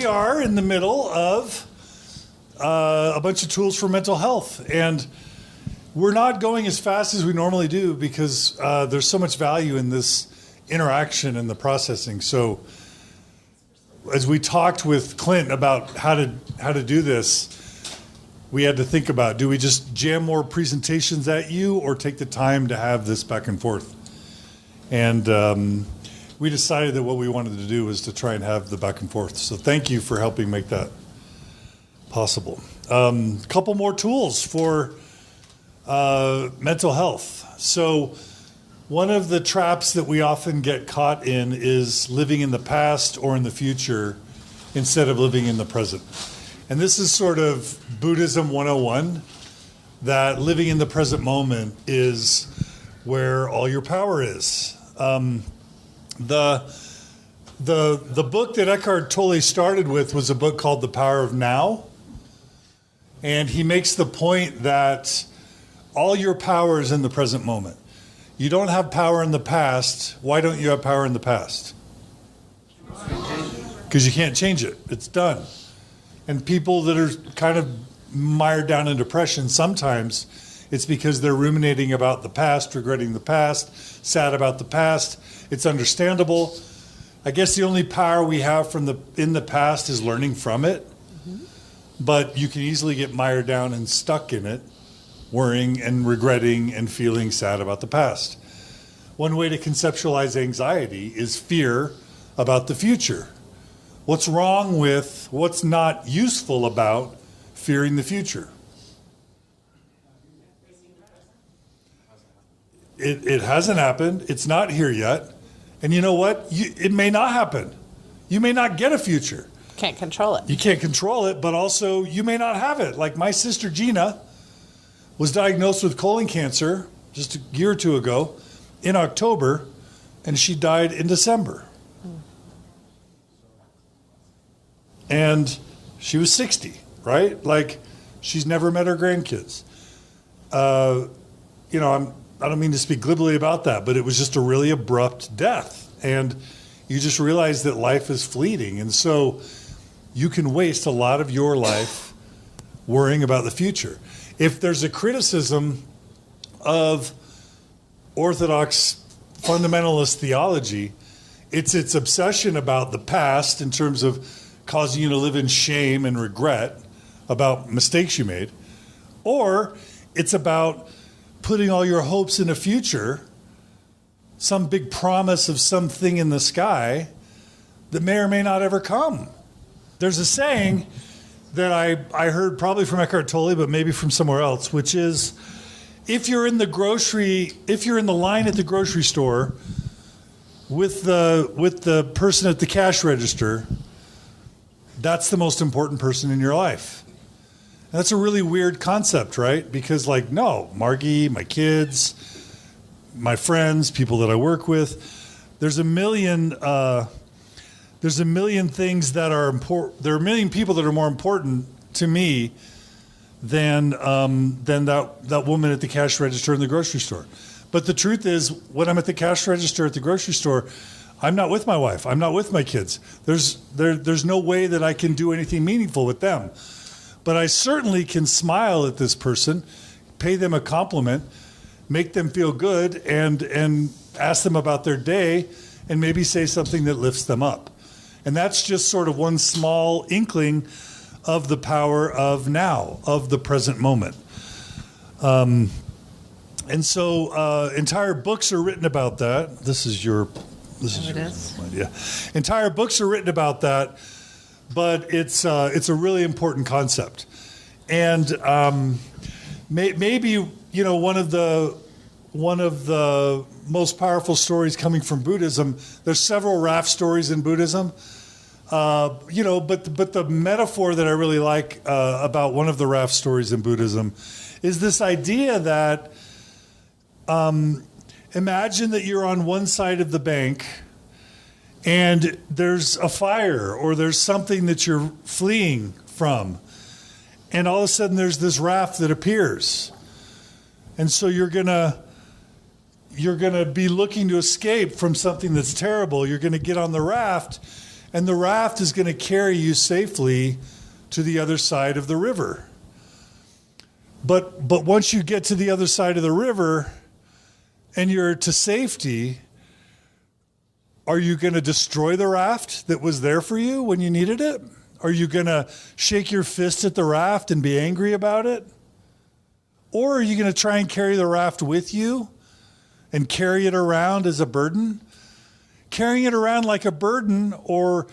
we are in the middle of a bunch of tools for mental health. And we're not going as fast as we normally do because there's so much value in this interaction and the processing. So as we talked with Clint about how to do this, we had to think about, do we just jam more presentations at you or take the time to have this back and forth? And we decided that what we wanted to do was to try and have the back and forth. So thank you for helping make that possible. A couple more tools for mental health. So one of the traps that we often get caught in is living in the past or in the future instead of living in the present. And this is sort of Buddhism 101, that living in the present moment is where all your power is. The book that Eckhart Tolle started with was a book called The Power of Now. And he makes the point that all your power is in the present moment. You don't have power in the past. Why don't you have power in the past? Because you can't change it. It's done. And people that are kind of mired down in depression, sometimes it's because they're ruminating about the past, regretting the past, sad about the past. It's understandable. I guess the only power we have in the past is learning from it. Mm-hmm. But you can easily get mired down and stuck in it, worrying and regretting and feeling sad about the past. One way to conceptualize anxiety is fear about the future. What's wrong with, what's not useful about fearing the future? It hasn't happened. It's not here yet. And you know what? It may not happen. You may not get a future. Can't control it. You can't control it, but also you may not have it. Like my sister Gina was diagnosed with colon cancer just a year or two ago in October, and she died in December. And she was 60, right? Like, she's never met her grandkids. I don't mean to speak glibly about that, but it was just a really abrupt death. And you just realize that life is fleeting. And so you can waste a lot of your life worrying about the future. If there's a criticism of Orthodox fundamentalist theology, it's its obsession about the past in terms of causing you to live in shame and regret about mistakes you made, or it's about putting all your hopes in a future, some big promise of something in the sky that may or may not ever come. There's a saying that I heard probably from Eckhart Tolle, but maybe from somewhere else, which is, if you're in the line at the grocery store with the person at the cash register, that's the most important person in your life. And that's a really weird concept, right? Because no, Margie, my kids, my friends, people that I work with, there's a million things that are important. There are a million people that are more important to me than that woman at the cash register in the grocery store. But the truth is, when I'm at the cash register at the grocery store, I'm not with my wife. I'm not with my kids. There's no way that I can do anything meaningful with them. But I certainly can smile at this person, pay them a compliment, make them feel good, and ask them about their day, and maybe say something that lifts them up. And that's just sort of one small inkling of the power of now, of the present moment. And so entire books are written about that. This is your idea. Entire books are written about that, but it's a really important concept. And maybe one of the most powerful stories coming from Buddhism. There's several raft stories in Buddhism. But the metaphor that I really like about one of the raft stories in Buddhism is this idea that imagine that you're on one side of the bank and there's a fire or there's something that you're fleeing from. And all of a sudden there's this raft that appears. And so you're gonna be looking to escape from something that's terrible. You're going to get on the raft, And the raft is going to carry you safely to the other side of the river. But once you get to the other side of the river and you're to safety, are you going to destroy the raft that was there for you when you needed it? Are you going to shake your fist at the raft and be angry about it? Or are you going to try and carry the raft with you and carry it around as a burden? Carrying it around like a burden or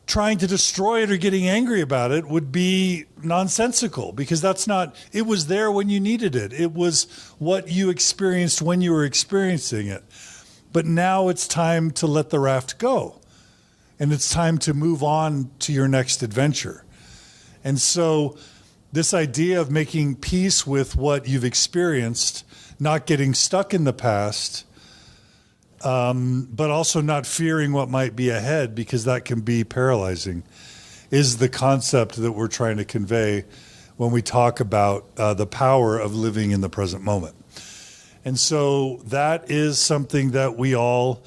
trying to destroy it or getting angry about it would be nonsensical, because that's not, it was there when you needed it. It was what you experienced when you were experiencing it. But now it's time to let the raft go. And it's time to move on to your next adventure. And so this idea of making peace with what you've experienced, not getting stuck in the past, but also not fearing what might be ahead, because that can be paralyzing, is the concept that we're trying to convey when we talk about the power of living in the present moment. And so that is something that we all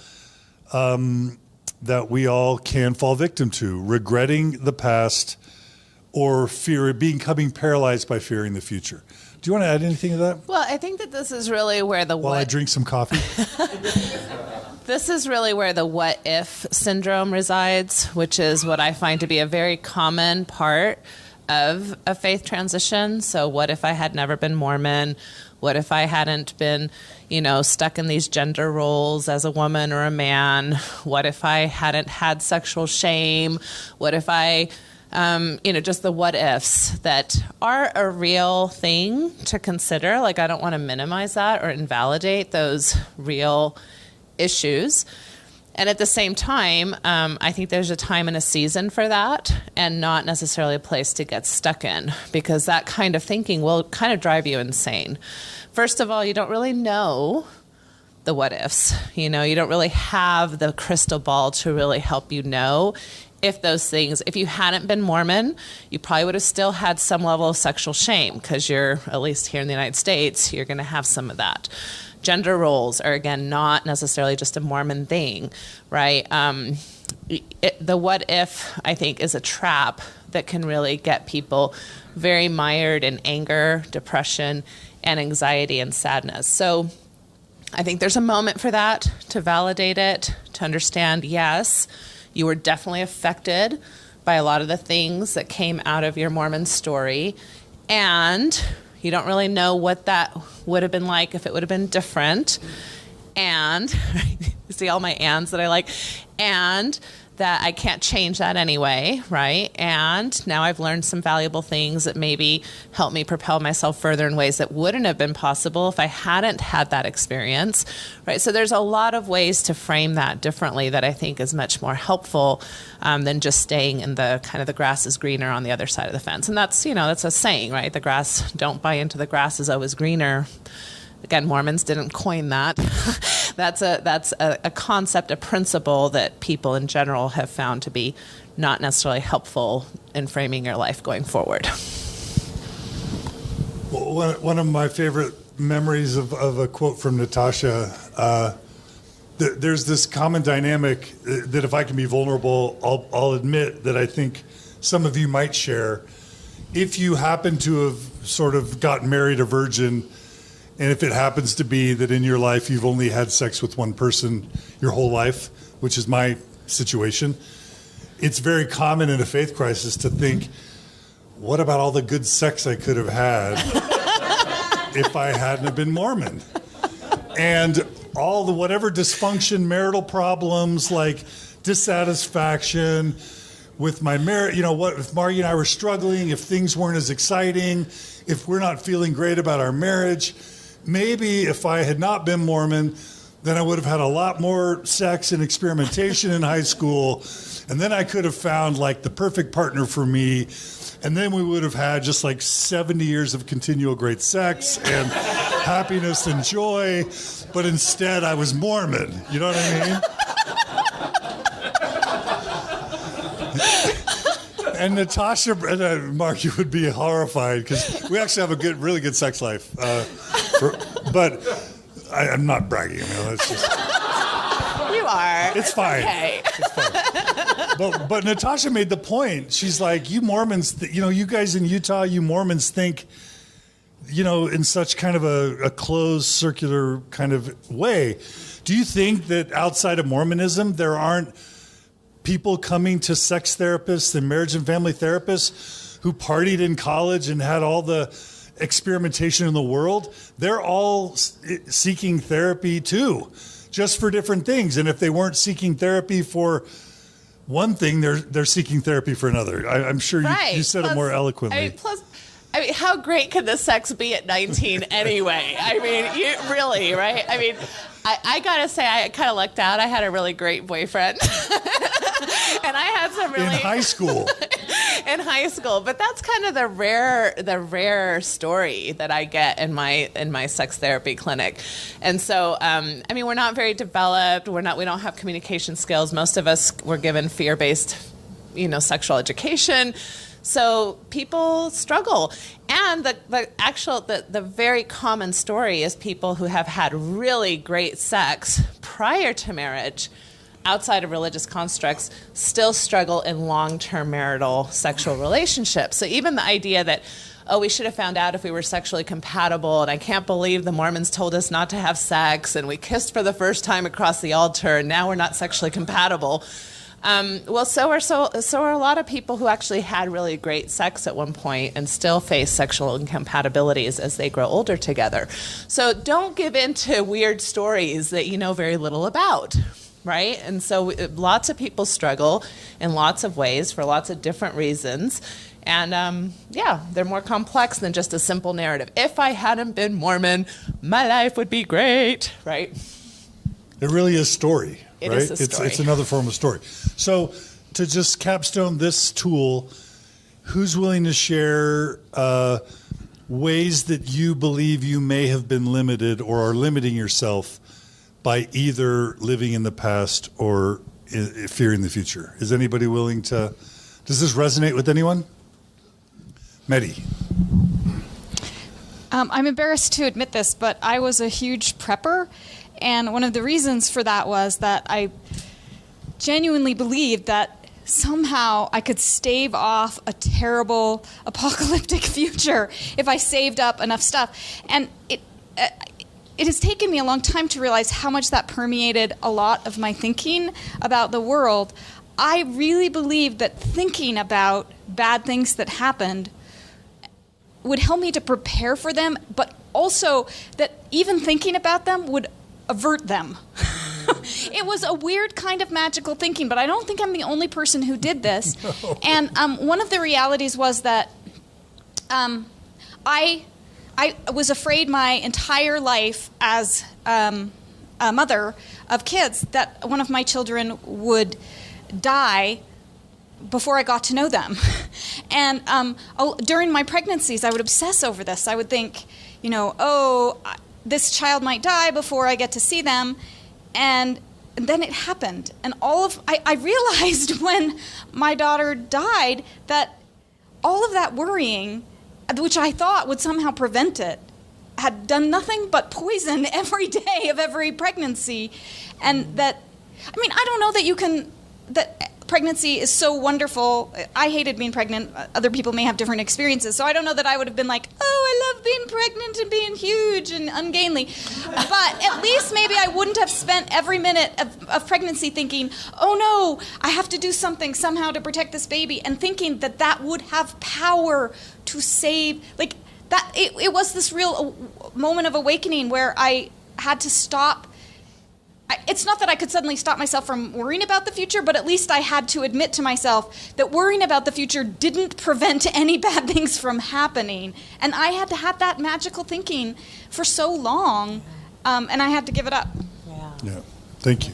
can fall victim to, regretting the past or becoming paralyzed by fearing the future. Do you want to add anything to that? Well, I think that this is really where While I drink some coffee. This is really where the what if syndrome resides, which is what I find to be a very common part of a faith transition. So what if I had never been Mormon? What if I hadn't been, stuck in these gender roles as a woman or a man? What if I hadn't had sexual shame? What if I, just the what ifs that are a real thing to consider. Like, I don't want to minimize that or invalidate those real issues. And at the same time, I think there's a time and a season for that, and not necessarily a place to get stuck in, because that kind of thinking will kind of drive you insane. First of all, you don't really know the what ifs. You don't really have the crystal ball to really help you know if those things, if you hadn't been Mormon, you probably would have still had some level of sexual shame, because you're, at least here in the United States, you're going to have some of that. Gender roles are, again, not necessarily just a Mormon thing, right? The what if, I think, is a trap that can really get people very mired in anger, depression, and anxiety and sadness. So I think there's a moment for that, to validate it, to understand, yes, you were definitely affected by a lot of the things that came out of your Mormon story, and you don't really know what that would have been like if it would have been different. And you see all my ands that I like, and that I can't change that anyway, right? And now I've learned some valuable things that maybe help me propel myself further in ways that wouldn't have been possible if I hadn't had that experience, right? So there's a lot of ways to frame that differently that I think is much more helpful than just staying in the kind of the grass is greener on the other side of the fence. And that's, that's a saying, right? Don't buy into the grass is always greener. Again, Mormons didn't coin that. That's a concept, a principle that people in general have found to be not necessarily helpful in framing your life going forward. Well, one of my favorite memories of a quote from Natasha, there's this common dynamic that if I can be vulnerable, I'll admit that I think some of you might share. If you happen to have sort of gotten married a virgin, and if it happens to be that in your life you've only had sex with one person your whole life, which is my situation, it's very common in a faith crisis to think, what about all the good sex I could have had if I hadn't have been Mormon? And all the whatever dysfunction, marital problems, like dissatisfaction with my marriage, what if Margie and I were struggling, if things weren't as exciting, if we're not feeling great about our marriage, maybe if I had not been Mormon, then I would have had a lot more sex and experimentation in high school. And then I could have found like the perfect partner for me. And then we would have had just like 70 years of continual great sex and happiness and joy. But instead I was Mormon. You know what I mean? And Natasha and Mark, you would be horrified because we actually have a really good sex life. But I'm not bragging. It's just you are. It's fine. Okay. It's fine. but Natasha made the point. She's like, you Mormons, you guys in Utah, you Mormons think, in such kind of a closed circular kind of way. Do you think that outside of Mormonism, there aren't people coming to sex therapists and marriage and family therapists who partied in college and had all the experimentation in the world? They're all seeking therapy too, just for different things. And if they weren't seeking therapy for one thing, they're seeking therapy for another. I'm sure you said it more eloquently. I mean, how great could the sex be at 19 anyway? I mean, really, right? I mean, I gotta say, I kind of lucked out. I had a really great boyfriend. And I had some really... In high school. In high school. But that's kind of the rare story that I get in my sex therapy clinic. And so, we're not very developed. We don't have communication skills. Most of us were given fear-based, sexual education. So people struggle. And the very common story is people who have had really great sex prior to marriage, outside of religious constructs, still struggle in long-term marital sexual relationships. So even the idea that, we should have found out if we were sexually compatible, and I can't believe the Mormons told us not to have sex, and we kissed for the first time across the altar, and now we're not sexually compatible. So are a lot of people who actually had really great sex at one point and still face sexual incompatibilities as they grow older together. So don't give in to weird stories that you know very little about, right? And so lots of people struggle in lots of ways for lots of different reasons. And they're more complex than just a simple narrative. If I hadn't been Mormon, my life would be great, right? It really is story. It right? is a story. It's another form of story. So to just capstone this tool, who's willing to share ways that you believe you may have been limited or are limiting yourself by either living in the past or fearing the future? Is anybody willing to? Does this resonate with anyone? Mehdi. I'm embarrassed to admit this, but I was a huge prepper. And one of the reasons for that was that I genuinely believed that somehow I could stave off a terrible apocalyptic future if I saved up enough stuff. And it has taken me a long time to realize how much that permeated a lot of my thinking about the world. I really believed that thinking about bad things that happened would help me to prepare for them, but also that even thinking about them would avert them. It was a weird kind of magical thinking, but I don't think I'm the only person who did this. No. And one of the realities was that I was afraid my entire life as a mother of kids that one of my children would die before I got to know them. And during my pregnancies, I would obsess over this. I would think, this child might die before I get to see them. And then it happened. And I realized when my daughter died that all of that worrying, which I thought would somehow prevent it, had done nothing but poison every day of every pregnancy. And that, I don't know that pregnancy is so wonderful. I hated being pregnant. Other people may have different experiences. So I don't know that I would have been like, I love being pregnant and being huge and ungainly. But at least maybe I wouldn't have spent every minute of pregnancy thinking, oh no, I have to do something somehow to protect this baby, and thinking that would have power to save. Like that, it was this real moment of awakening where I had to stop. It's not that I could suddenly stop myself from worrying about the future, but at least I had to admit to myself that worrying about the future didn't prevent any bad things from happening. And I had to have that magical thinking for so long, and I had to give it up. Yeah. Thank you.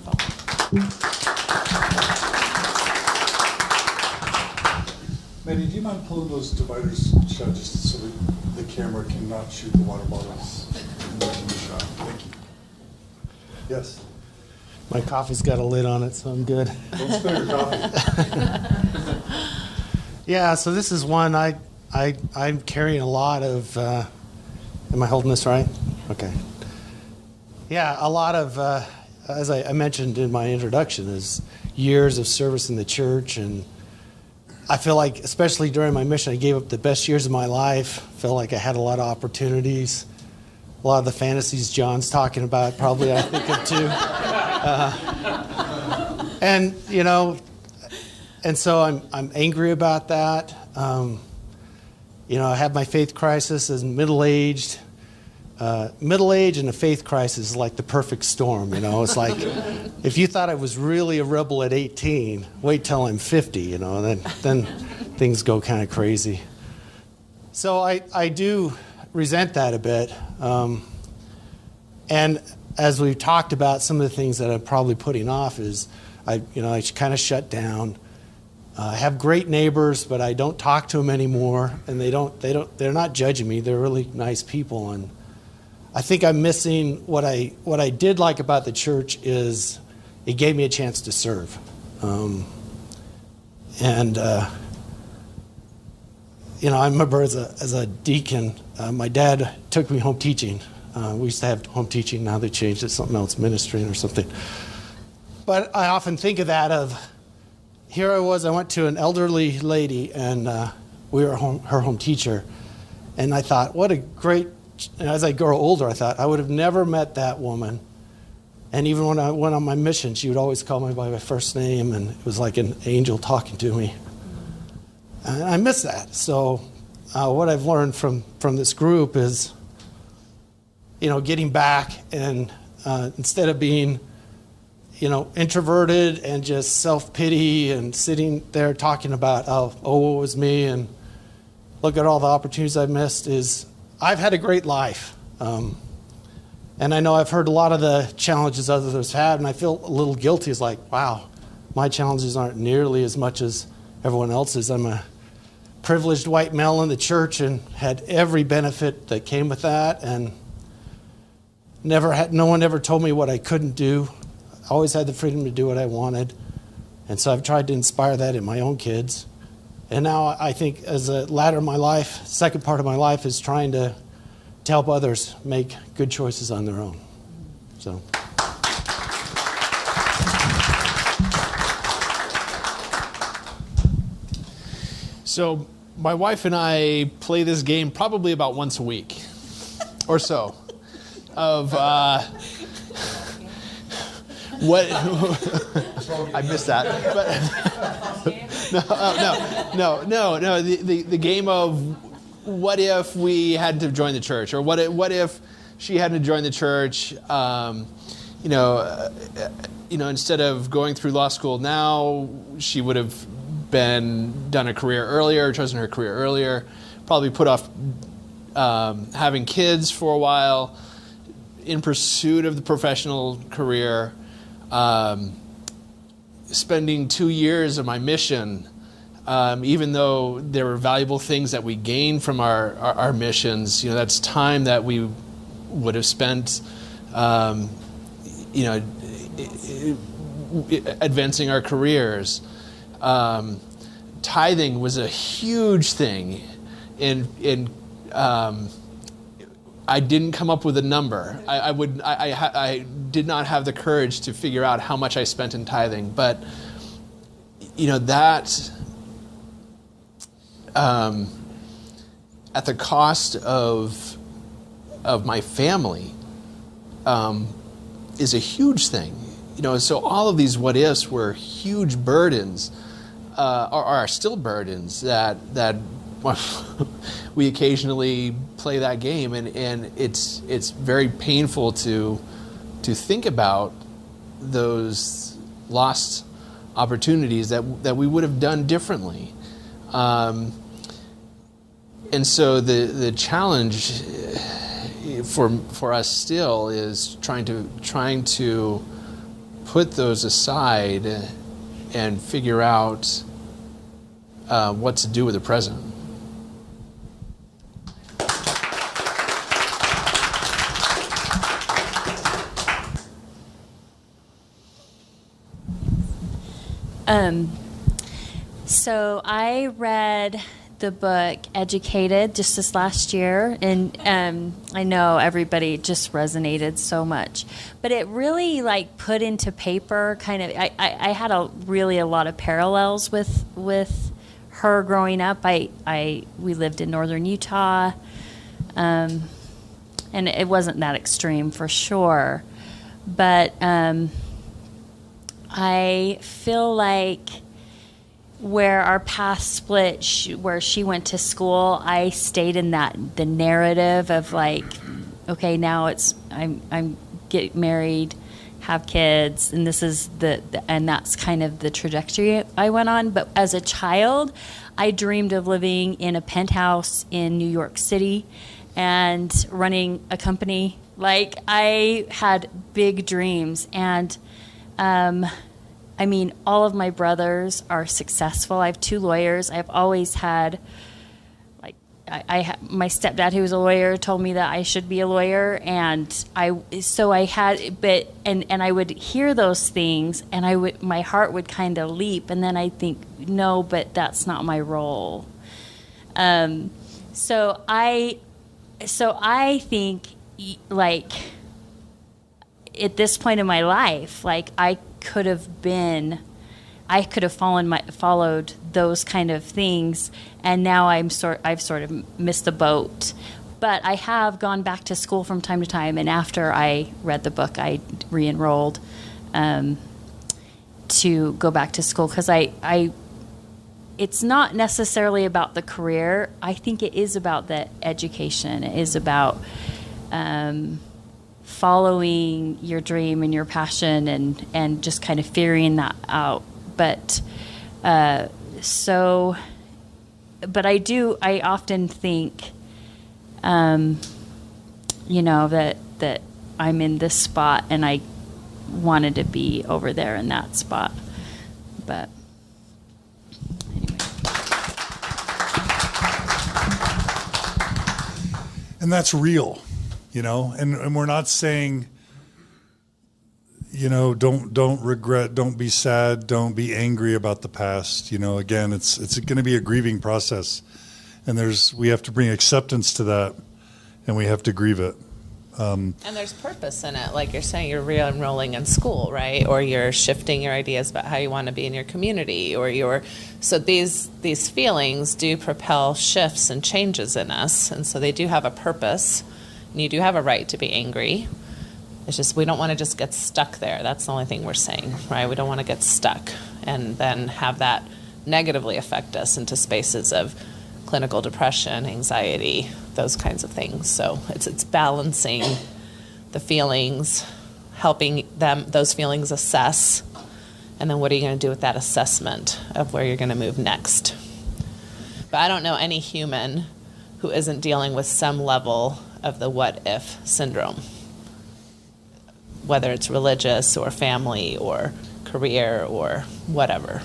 Maddie, do you mind pulling those dividers shut just so that the camera cannot shoot the water bottles in the shot? Thank you. Yes. My coffee's got a lid on it, so I'm good. Don't spill your coffee. Yeah, so this is one I'm carrying a lot of. Am I holding this right? Okay. Yeah, a lot of, as I mentioned in my introduction, is years of service in the church, and I feel like, especially during my mission, I gave up the best years of my life. I feel like I had a lot of opportunities. A lot of the fantasies John's talking about, probably I think of too. And, you know, and so I'm angry about that. You know, I had my faith crisis as middle-aged. Middle age and a faith crisis is like the perfect storm, you know. It's like, if you thought I was really a rebel at 18, wait till I'm 50, you know, then things go kind of crazy. So I do resent that a bit. And as we've talked about, some of the things that I'm probably putting off is I kind of shut down. I have great neighbors, but I don't talk to them anymore, and they're not judging me. They're really nice people, and I think I'm missing what I did like about the church is it gave me a chance to serve. You know, I remember as a deacon, my dad took me home teaching. We used to have home teaching. Now they changed it, something else, ministering or something. But I often think of that here I was, I went to an elderly lady, and we were her home teacher. And I thought, what a great, and as I grow older, I thought, I would have never met that woman. And even when I went on my mission, she would always call me by my first name, and it was like an angel talking to me. And I miss that. So what I've learned from this group is, you know, getting back and instead of being, you know, introverted and just self-pity and sitting there talking about, oh, woe was me, and look at all the opportunities I've missed, is I've had a great life. And I know I've heard a lot of the challenges others have, and I feel a little guilty. It's like, wow, my challenges aren't nearly as much as everyone else's. I'm a privileged white male in the church and had every benefit that came with that, and no one ever told me what I couldn't do. I always had the freedom to do what I wanted. And so I've tried to inspire that in my own kids. And now I think as a latter of my life, second part of my life is trying to help others make good choices on their own. So. So my wife and I play this game probably about once a week or so of what I missed that. But no. The game of what if we had to join the church, or what if she had to join the church? Instead of going through law school now, she would have done a career earlier, chosen her career earlier, probably put off having kids for a while in pursuit of the professional career, spending 2 years of my mission, even though there were valuable things that we gained from our missions. You know, that's time that we would have spent, advancing our careers. Tithing was a huge thing. I didn't come up with a number. I did not have the courage to figure out how much I spent in tithing, but that at the cost of my family is a huge thing. So all of these what ifs were huge burdens, are still burdens that we occasionally play that game, and it's very painful to think about those lost opportunities that we would have done differently. And so the challenge for us still is trying to put those aside and figure out what to do with the present. So I read the book Educated just this last year, and I know everybody just resonated so much, but it really like put into paper kind of, I had a lot of parallels with her growing up. We lived in northern Utah, and it wasn't that extreme for sure, but I feel like where our paths split, where she went to school, I stayed in the narrative of like, okay, now I'm get married, have kids, and this is and that's kind of the trajectory I went on. But as a child, I dreamed of living in a penthouse in New York City and running a company. Like, I had big dreams, and I mean, all of my brothers are successful. I have 2 lawyers. I've always had, like, my stepdad, who was a lawyer, told me that I should be a lawyer, and I would hear those things, and my heart would kind of leap, and then I think, no, but that's not my role. So I think, like, at this point in my life, like, I could have followed those kind of things, and now I've sort of missed the boat. But I have gone back to school from time to time, and after I read the book, I re-enrolled to go back to school, because it's not necessarily about the career. I think it is about the education. It is about following your dream and your passion, and just kind of figuring that out. But I often think, that I'm in this spot, and I wanted to be over there in that spot. But anyway. And that's real. And we're not saying, don't regret, don't be sad, don't be angry about the past. Again, it's going to be a grieving process, and we have to bring acceptance to that, and we have to grieve it. And there's purpose in it. Like you're saying, you're re-enrolling in school, right? Or you're shifting your ideas about how you want to be in your community, so these feelings do propel shifts and changes in us, and so they do have a purpose. And you do have a right to be angry. It's just we don't want to just get stuck there. That's the only thing we're saying, right? We don't want to get stuck and then have that negatively affect us into spaces of clinical depression, anxiety, those kinds of things. So it's balancing the feelings, helping those feelings assess, and then what are you going to do with that assessment of where you're going to move next. But I don't know any human who isn't dealing with some level of the what-if syndrome, whether it's religious or family or career or whatever.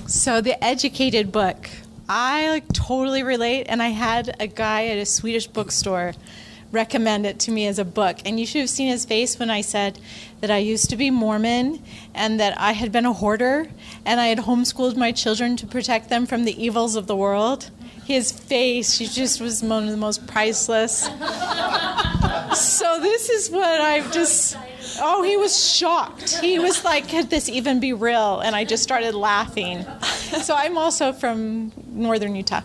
So the Educated book, I totally relate, and I had a guy at a Swedish bookstore recommend it to me as a book, and you should have seen his face when I said that I used to be Mormon and that I had been a hoarder and I had homeschooled my children to protect them from the evils of the world. His face, he just was one of the most priceless. So this is what he was shocked. He was like, could this even be real? And I just started laughing. So I'm also from northern Utah.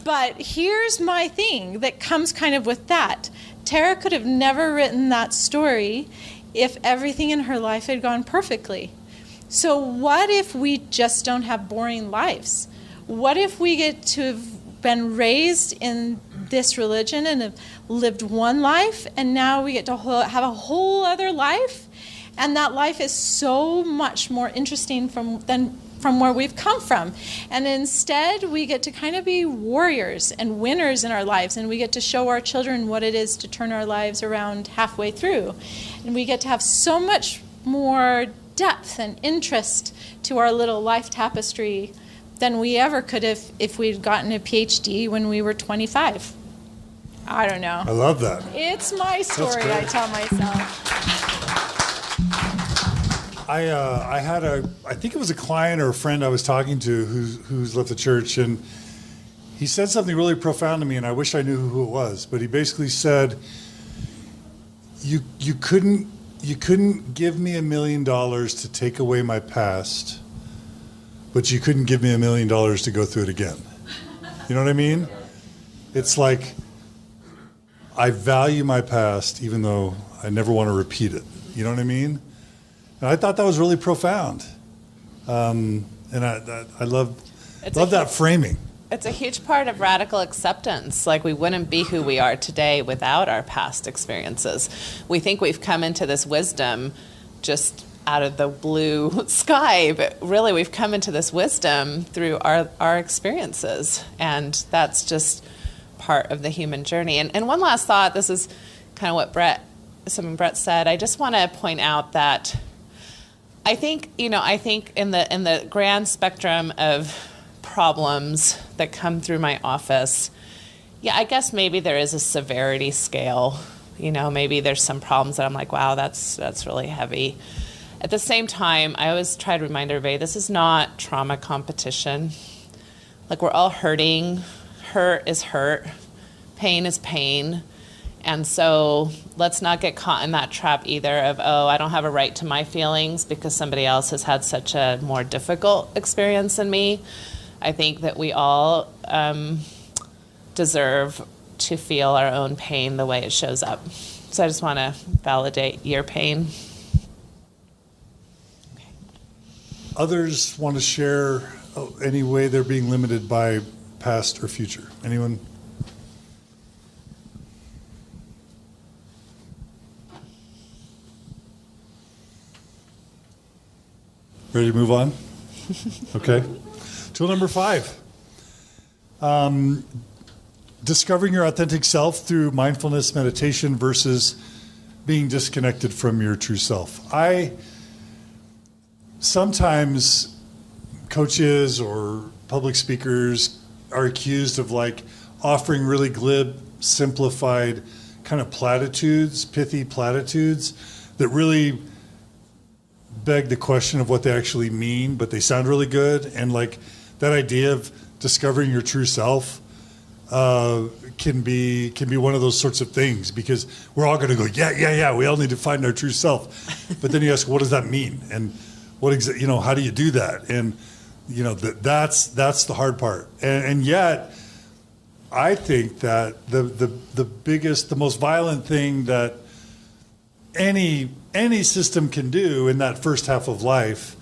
But here's my thing that comes kind of with that. Tara could have never written that story if everything in her life had gone perfectly. So what if we just don't have boring lives? What if we get to have been raised in this religion and have lived one life, and now we get to have a whole other life, and that life is so much more interesting from where we've come from. And instead, we get to kind of be warriors and winners in our lives, and we get to show our children what it is to turn our lives around halfway through. And we get to have so much more depth and interest to our little life tapestry than we ever could have if we'd gotten a PhD when we were 25. I don't know. I love that. It's my story, I tell myself. I think it was a client or a friend I was talking to who's left the church, and he said something really profound to me, and I wish I knew who it was. But he basically said, "You couldn't give me $1 million to take away my past, but you couldn't give me $1 million to go through it again." You know what I mean? It's like I value my past, even though I never want to repeat it. You know what I mean? And I thought that was really profound, and I love that framing. It's a huge part of radical acceptance. Like, we wouldn't be who we are today without our past experiences. We think we've come into this wisdom just out of the blue sky, but really we've come into this wisdom through our experiences. And that's just part of the human journey. And one last thought, this is kind of what something Brett said. I just want to point out that I think in the grand spectrum of problems that come through my office, yeah, I guess maybe there is a severity scale. Maybe there's some problems that I'm like, wow, that's really heavy. At the same time, I always try to remind everybody, this is not trauma competition. Like, we're all hurting. Hurt is hurt. Pain is pain. And so let's not get caught in that trap either of, oh, I don't have a right to my feelings because somebody else has had such a more difficult experience than me. I think that we all deserve to feel our own pain the way it shows up. So I just want to validate your pain. Okay. Others want to share any way they're being limited by past or future. Anyone? Ready to move on? Okay. Tool number 5. Discovering your authentic self through mindfulness meditation versus being disconnected from your true self. Sometimes coaches or public speakers are accused of offering really glib, simplified kind of platitudes, pithy platitudes that really beg the question of what they actually mean, but they sound really good. And that idea of discovering your true self can be one of those sorts of things, because we're all going to go, yeah, we all need to find our true self. But then you ask, what does that mean? And how do you do that? And that's the hard part. And yet, I think that the biggest, the most violent thing that any system can do in that first half of life,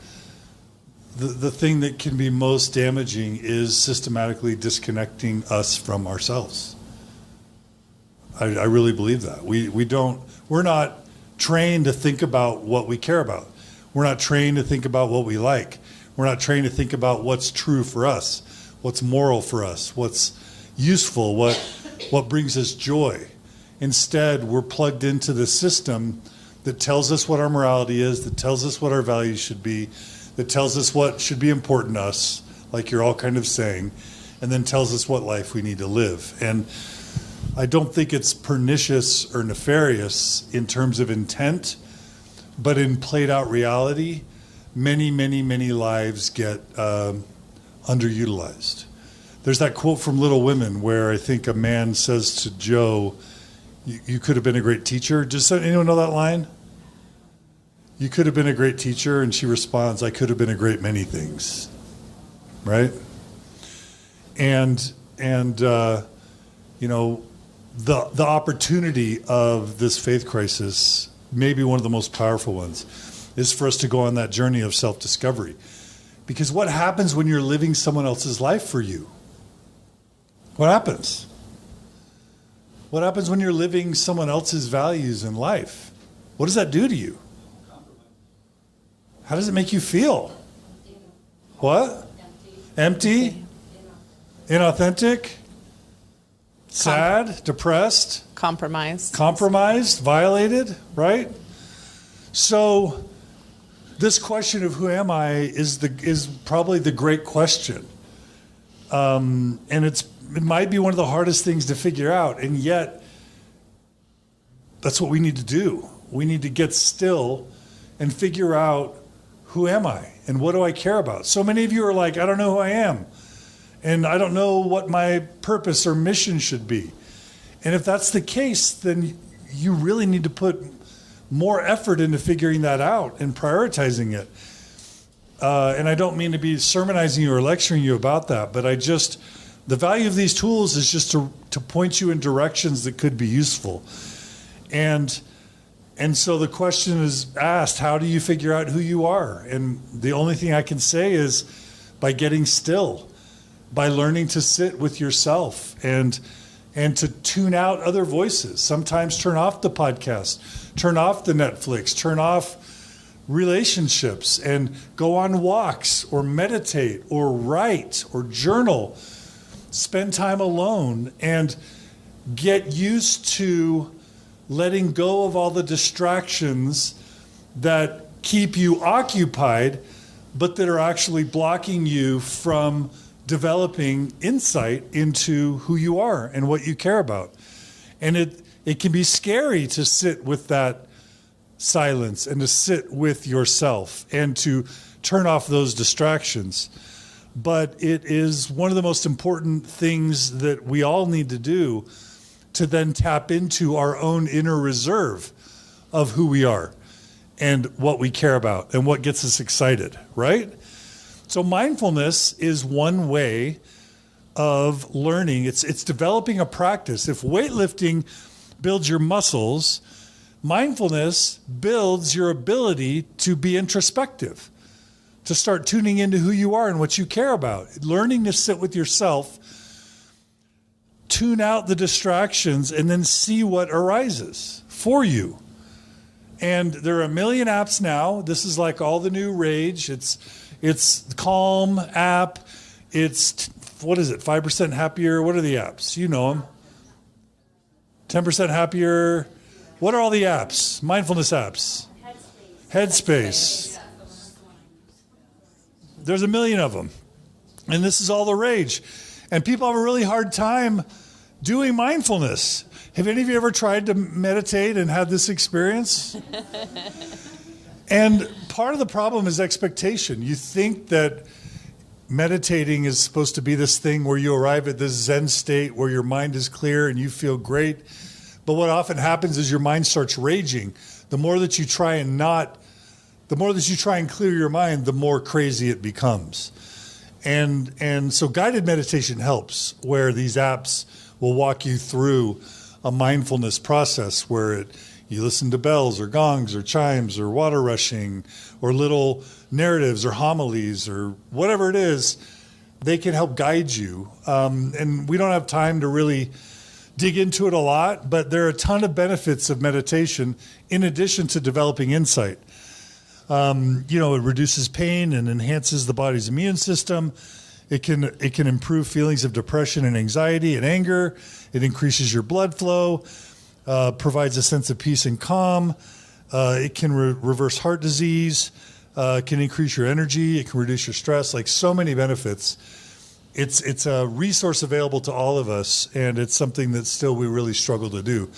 the thing that can be most damaging is systematically disconnecting us from ourselves. I really believe that. We're not trained to think about what we care about. We're not trained to think about what we like. We're not trained to think about what's true for us, what's moral for us, what's useful, what brings us joy. Instead, we're plugged into the system that tells us what our morality is, that tells us what our values should be, that tells us what should be important to us, like you're all kind of saying, and then tells us what life we need to live. And I don't think it's pernicious or nefarious in terms of intent, but in played out reality, many, many, many lives get underutilized. There's that quote from Little Women where I think a man says to Joe, you could have been a great teacher. Does anyone know that line? You could have been a great teacher, and she responds, I could have been a great many things. Right? And the opportunity of this faith crisis, maybe one of the most powerful ones, is for us to go on that journey of self-discovery. Because what happens when you're living someone else's life for you? What happens? What happens when you're living someone else's values in life? What does that do to you? How does it make you feel? What? Empty? Inauthentic? Sad? Depressed? Compromised? Violated? Right? So this question of who am I is probably the great question. And it might be one of the hardest things to figure out, and yet that's what we need to do. We need to get still and figure out who am I and what do I care about? So many of you are like, I don't know who I am, and I don't know what my purpose or mission should be. And if that's the case, then you really need to put more effort into figuring that out and prioritizing it. And I don't mean to be sermonizing you or lecturing you about that, but the value of these tools is just to point you in directions that could be useful. And so the question is asked, how do you figure out who you are? And the only thing I can say is by getting still, by learning to sit with yourself and to tune out other voices. Sometimes turn off the podcast, turn off the Netflix, turn off relationships and go on walks or meditate or write or journal. Spend time alone and get used to letting go of all the distractions that keep you occupied, but that are actually blocking you from developing insight into who you are and what you care about. And it can be scary to sit with that silence and to sit with yourself and to turn off those distractions. But it is one of the most important things that we all need to do to then tap into our own inner reserve of who we are and what we care about and what gets us excited, right? So mindfulness is one way of learning. It's developing a practice. If weightlifting builds your muscles, mindfulness builds your ability to be introspective, to start tuning into who you are and what you care about, learning to sit with yourself, tune out the distractions, and then see what arises for you. And there are a million apps now. This is like all the new rage. It's Calm app. It's, what is it, 5% Happier? What are the apps? You know them. 10% Happier. What are all the apps? Mindfulness apps. Headspace. There's a million of them. And this is all the rage. And people have a really hard time doing mindfulness. Have any of you ever tried to meditate and had this experience? And part of the problem is expectation. You think that meditating is supposed to be this thing where you arrive at this Zen state where your mind is clear and you feel great. But what often happens is your mind starts raging. The more that you try and clear your mind, the more crazy it becomes. And so guided meditation helps, where these apps will walk you through a mindfulness process where you listen to bells or gongs or chimes or water rushing or little narratives or homilies or whatever it is. They can help guide you. And we don't have time to really dig into it a lot, but there are a ton of benefits of meditation in addition to developing insight. It reduces pain and enhances the body's immune system. It can improve feelings of depression and anxiety and anger. It increases your blood flow, provides a sense of peace and calm. It can reverse heart disease. It can increase your energy. It can reduce your stress. Like, so many benefits. It's a resource available to all of us, and it's something that still we really struggle to do.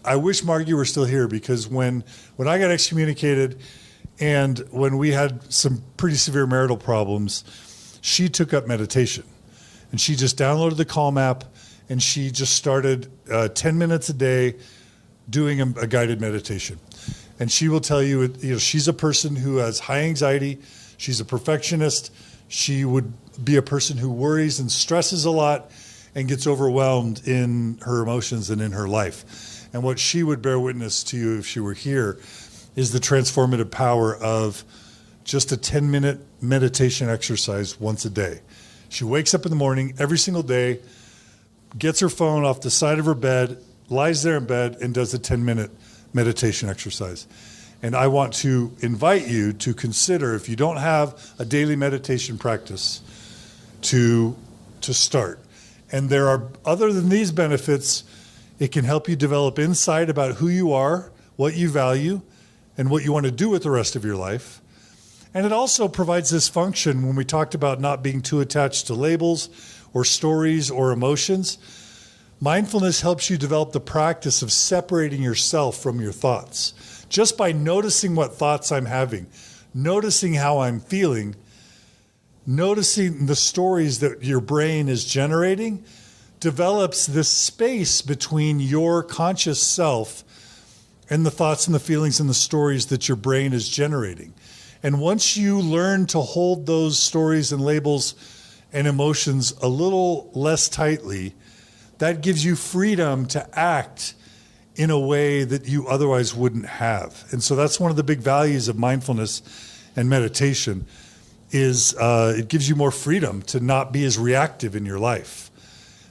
I wish Margie were still here, because when I got excommunicated and when we had some pretty severe marital problems, she took up meditation. And she just downloaded the Calm app, and she just started 10 minutes a day doing a guided meditation. And she will tell you, she's a person who has high anxiety. She's a perfectionist. She would be a person who worries and stresses a lot and gets overwhelmed in her emotions and in her life. And what she would bear witness to you if she were here is the transformative power of just a 10-minute meditation exercise once a day. She wakes up in the morning every single day, gets her phone off the side of her bed, lies there in bed, and does a 10-minute meditation exercise. And I want to invite you to consider, if you don't have a daily meditation practice, to start. And there are, other than these benefits, it can help you develop insight about who you are, what you value, and what you want to do with the rest of your life. And it also provides this function when we talked about not being too attached to labels or stories or emotions. Mindfulness helps you develop the practice of separating yourself from your thoughts. Just by noticing what thoughts I'm having, noticing how I'm feeling, noticing the stories that your brain is generating, develops this space between your conscious self and the thoughts and the feelings and the stories that your brain is generating. And once you learn to hold those stories and labels and emotions a little less tightly, that gives you freedom to act in a way that you otherwise wouldn't have. And so that's one of the big values of mindfulness and meditation is it gives you more freedom to not be as reactive in your life.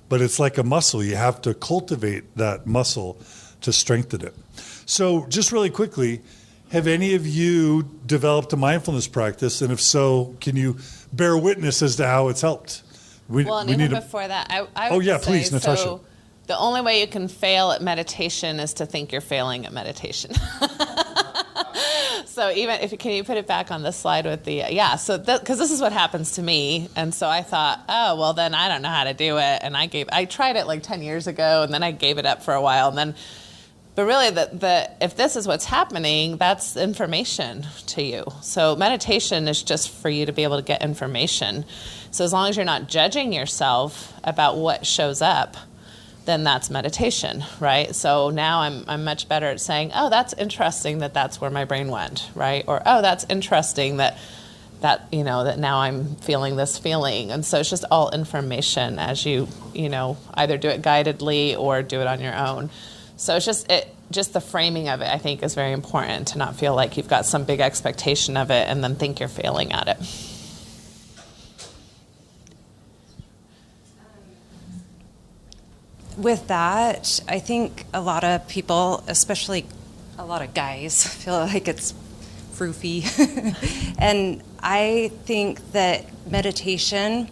But it's like a muscle. You have to cultivate that muscle to strengthen it. So just really quickly, have any of you developed a mindfulness practice? And if so, can you bear witness as to how it's helped? Before that, I would say, please, Natasha. So the only way you can fail at meditation is to think you're failing at meditation. So even can you put it back on the slide with the, because this is what happens to me. And so I thought, oh, well, then I don't know how to do it. And I tried it like 10 years ago, and then I gave it up for a while. And then, but really, if this is what's happening, that's information to you. So meditation is just for you to be able to get information. So as long as you're not judging yourself about what shows up, then that's meditation, right? So now I'm much better at saying, oh, that's interesting that that's where my brain went, right? Or, oh, that's interesting that now I'm feeling this feeling. And so it's just all information as you either do it guidedly or do it on your own. So it's just the framing of it, I think, is very important, to not feel like you've got some big expectation of it and then think you're failing at it. With that, I think a lot of people, especially a lot of guys, feel like it's froofy. And I think that meditation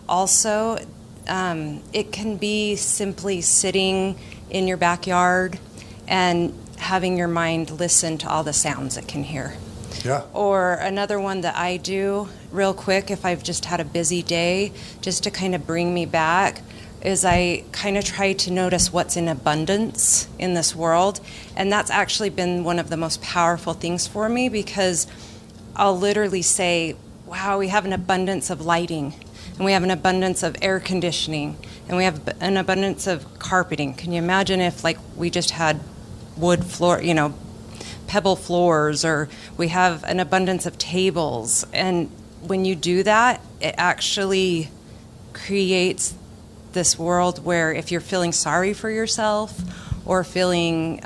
also, it can be simply sitting in your backyard and having your mind listen to all the sounds it can hear. Yeah. Or another one that I do real quick, if I've just had a busy day, just to kind of bring me back, is I kind of try to notice what's in abundance in this world. And that's actually been one of the most powerful things for me, because I'll literally say, wow, we have an abundance of lighting, and we have an abundance of air conditioning, and we have an abundance of carpeting. Can you imagine if we just had wood floor, pebble floors, or we have an abundance of tables? And when you do that, it actually creates this world where if you're feeling sorry for yourself or feeling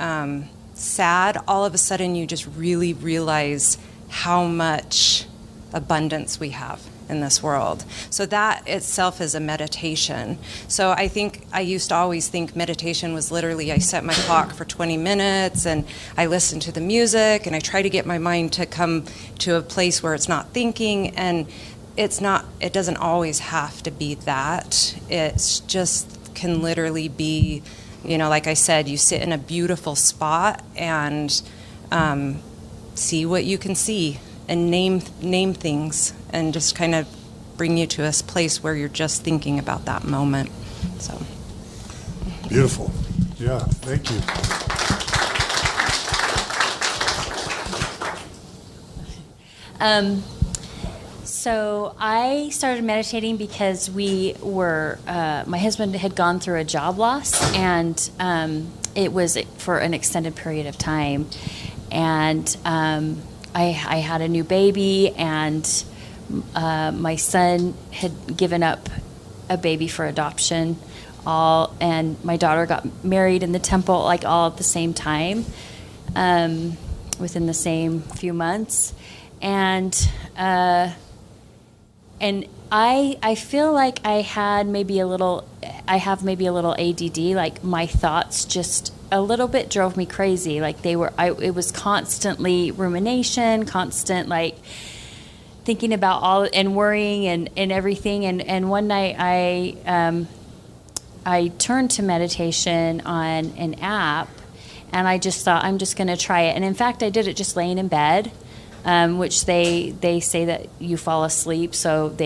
sad, all of a sudden you just really realize how much abundance we have in this world. So that itself is a meditation. So I think I used to always think meditation was literally I set my clock for 20 minutes and I listen to the music and I try to get my mind to come to a place where it's not thinking, and it's not, it doesn't always have to be that. It's just can literally be, like I said, you sit in a beautiful spot and see what you can see and name things, and just kind of bring you to a place where you're just thinking about that moment. So beautiful. Yeah, thank you. So I started meditating because we were, my husband had gone through a job loss, and it was for an extended period of time. And I had a new baby, and my son had given up a baby for adoption, and my daughter got married in the temple, all at the same time, within the same few months. And I feel like I have maybe a little ADD. My thoughts just a little bit drove me crazy. It was constantly rumination, constant thinking about all and worrying and everything. And one night I turned to meditation on an app, and I just thought I'm just going to try it. And in fact, I did it just laying in bed. Which they say that you fall asleep. So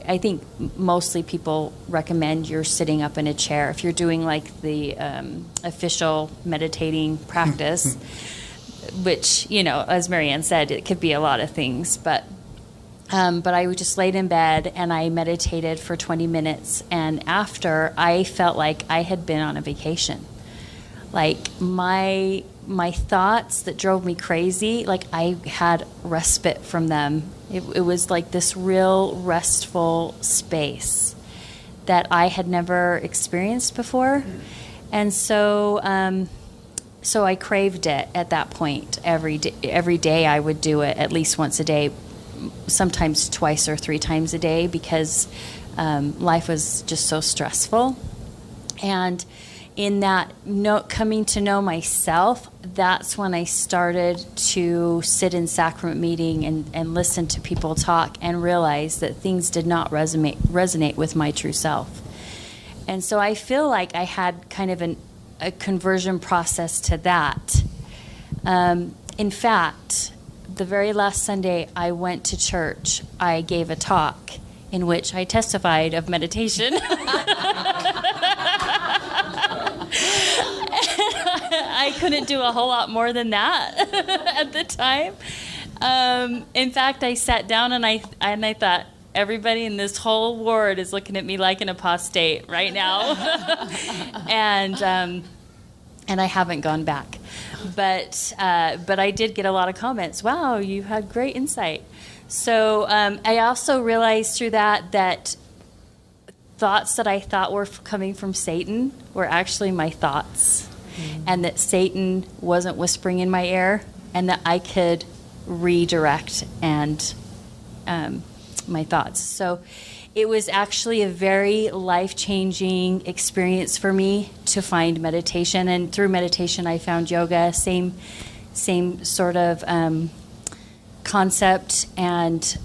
I think mostly people recommend you're sitting up in a chair if you're doing the official meditating practice. which, as Marianne said, it could be a lot of things, but I just laid in bed and I meditated for 20 minutes. And after, I felt like I had been on a vacation. Like my thoughts that drove me crazy, like I had respite from them. It was like this real restful space that I had never experienced before. And so I craved it at that point. Every day I would do it at least once a day, sometimes twice or 3 times a day, because life was just so stressful. And in that coming to know myself, that's when I started to sit in sacrament meeting and listen to people talk and realize that things did not resonate with my true self. And so I feel like I had kind of a conversion process to that. In fact, the very last Sunday I went to church, I gave a talk in which I testified of meditation. I couldn't do a whole lot more than that at the time. In fact, I sat down and I thought, everybody in this whole ward is looking at me like an apostate right now. And I haven't gone back. But I did get a lot of comments. Wow, you had great insight. So I also realized through that thoughts that I thought were coming from Satan were actually my thoughts. And that Satan wasn't whispering in my ear, and that I could redirect my thoughts. So it was actually a very life-changing experience for me to find meditation. And through meditation, I found yoga, same sort of concept. And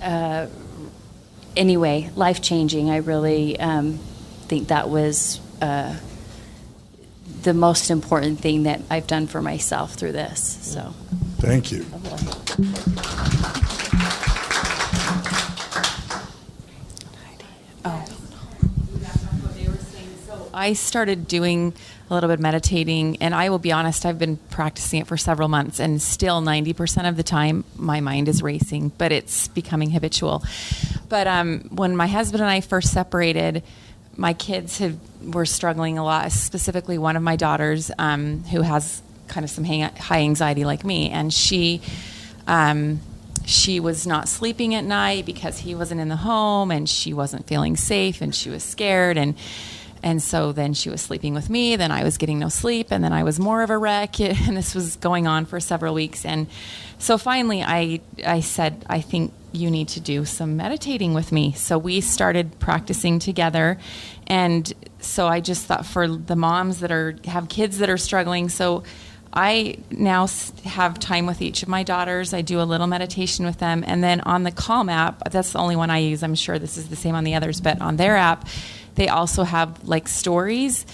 anyway, life-changing. I really think that was the most important thing that I've done for myself through this. So, thank you. I started doing a little bit of meditating, and I will be honest, I've been practicing it for several months, and still 90% of the time my mind is racing, but it's becoming habitual. But when my husband and I first separated, my kids were struggling a lot, specifically one of my daughters who has kind of some high anxiety like me, and she was not sleeping at night because he wasn't in the home, and she wasn't feeling safe, and she was scared, and so then she was sleeping with me, then I was getting no sleep, and then I was more of a wreck, and this was going on for several weeks. And so finally I said, I think you need to do some meditating with me. So we started practicing together, and so I just thought for the moms that have kids that are struggling, so I now have time with each of my daughters. I do a little meditation with them, and then on the Calm app, that's the only one I use. I'm sure this is the same on the others, but on their app, they also have like stories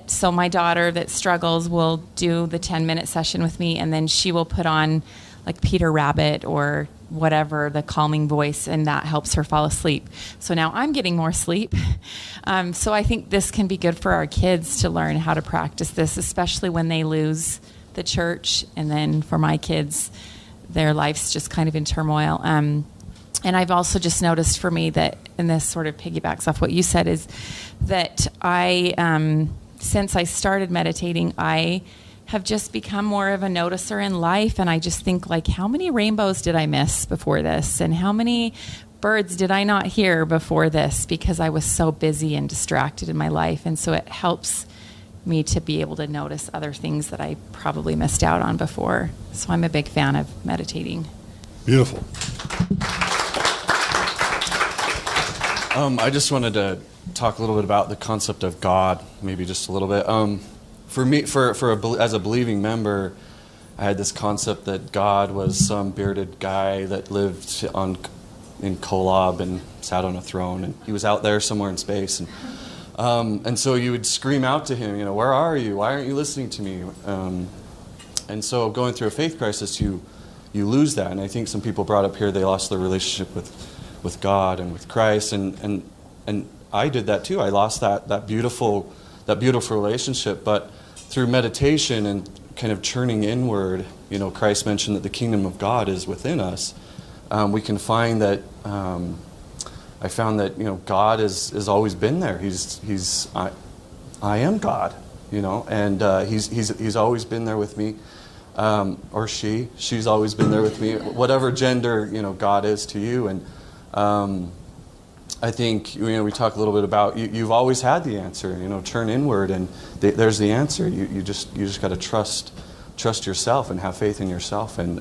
so my daughter that struggles will do the 10-minute session with me, and then she will put on like Peter Rabbit or whatever, the calming voice, and that helps her fall asleep. So now I'm getting more sleep. So I think this can be good for our kids to learn how to practice this, especially when they lose the church. And then for my kids, their life's just kind of in turmoil. And I've also just noticed for me that, and this sort of piggybacks off what you said, is that since I started meditating, I have just become more of a noticer in life. And I just think, like, how many rainbows did I miss before this? And how many birds did I not hear before this? Because I was so busy and distracted in my life. And so it helps me to be able to notice other things that I probably missed out on before. So I'm a big fan of meditating. Beautiful. I just wanted to talk a little bit about the concept of God, maybe just a little bit. For me, as a believing member, I had this concept that God was some bearded guy that lived in Kolob and sat on a throne, and he was out there somewhere in space, and so you would scream out to him, where are you? Why aren't you listening to me? And so going through a faith crisis, you lose that, and I think some people brought up here they lost their relationship with God and with Christ, and I did that too. I lost that beautiful relationship, but through meditation and kind of churning inward, Christ mentioned that the kingdom of God is within us. We can find that I found that God has always been there. I am God, and he's always been there with me, or she's always been there with me, whatever gender God is to you. And I think we talk a little bit about you've always had the answer. Turn inward, and there's the answer. You just got to trust yourself and have faith in yourself, and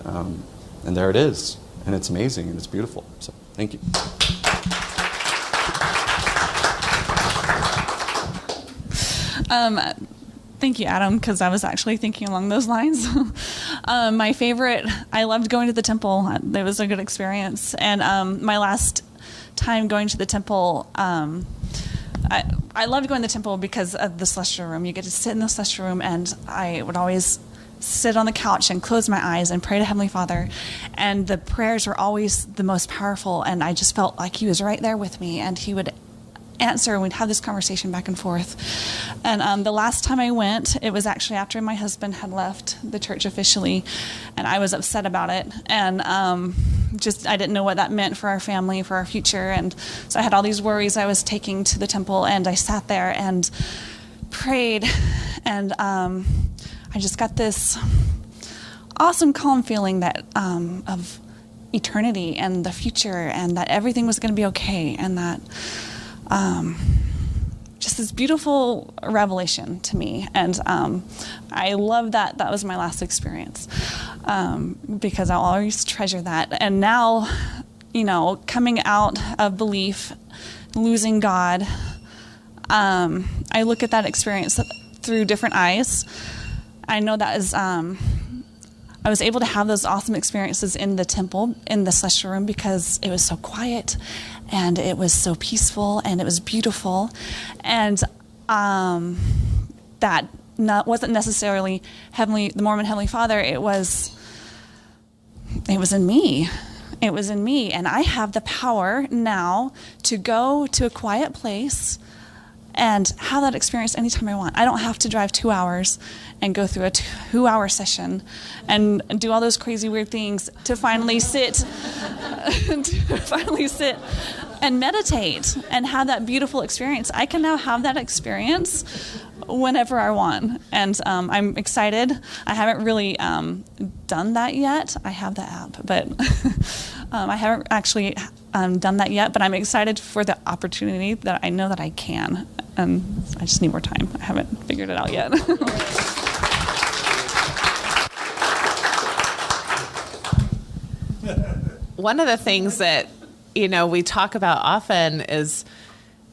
there it is, and it's amazing and it's beautiful. So thank you. Thank you, Adam, because I was actually thinking along those lines. My favorite, I loved going to the temple. It was a good experience. And my last time going to the temple, I loved going to the temple because of the celestial room. You get to sit in the celestial room, and I would always sit on the couch and close my eyes and pray to Heavenly Father. And the prayers were always the most powerful, and I just felt like He was right there with me, and He would answer, and we'd have this conversation back and forth. And the last time I went, it was actually after my husband had left the church officially, and I was upset about it, and I didn't know what that meant for our family, for our future, and so I had all these worries I was taking to the temple, and I sat there and prayed, and I just got this awesome calm feeling that of eternity and the future, and that everything was going to be okay, and that just this beautiful revelation to me. And I love that that was my last experience, because I'll always treasure that. And now, coming out of belief, losing God, I look at that experience through different eyes. I know that is I was able to have those awesome experiences in the temple, in the celestial room, because it was so quiet, and it was so peaceful, and it was beautiful, and that wasn't necessarily the Mormon Heavenly Father. It was in me. It was in me, and I have the power now to go to a quiet place and have that experience anytime I want. I don't have to drive 2 hours and go through a 2-hour session and do all those crazy weird things to finally sit and meditate and have that beautiful experience. I can now have that experience whenever I want, and I'm excited. I haven't really done that yet. I have the app, but I haven't actually done that yet, but I'm excited for the opportunity that I know that I can, and I just need more time. I haven't figured it out yet. One of the things that, we talk about often is,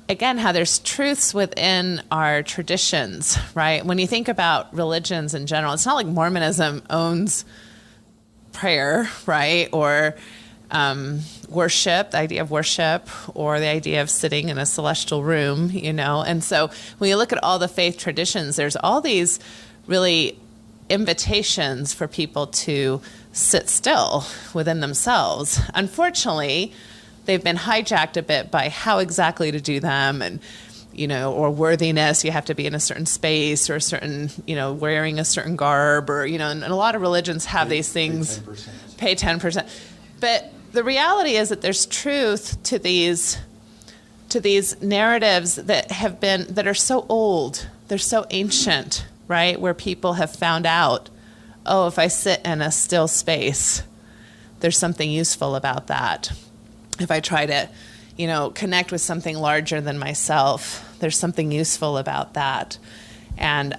again, how there's truths within our traditions, right? When you think about religions in general, it's not like Mormonism owns prayer, right? Or worship, the idea of worship, or the idea of sitting in a celestial room, And so when you look at all the faith traditions, there's all these really invitations for people to sit still within themselves. Unfortunately, they've been hijacked a bit by how exactly to do them, and or worthiness. You have to be in a certain space, or a certain, wearing a certain garb, or and a lot of religions have these things. Pay 10%. But the reality is that there's truth to these narratives that are so old, they're so ancient, right? Where people have found out, oh, if I sit in a still space, there's something useful about that. If I try to, connect with something larger than myself, there's something useful about that. And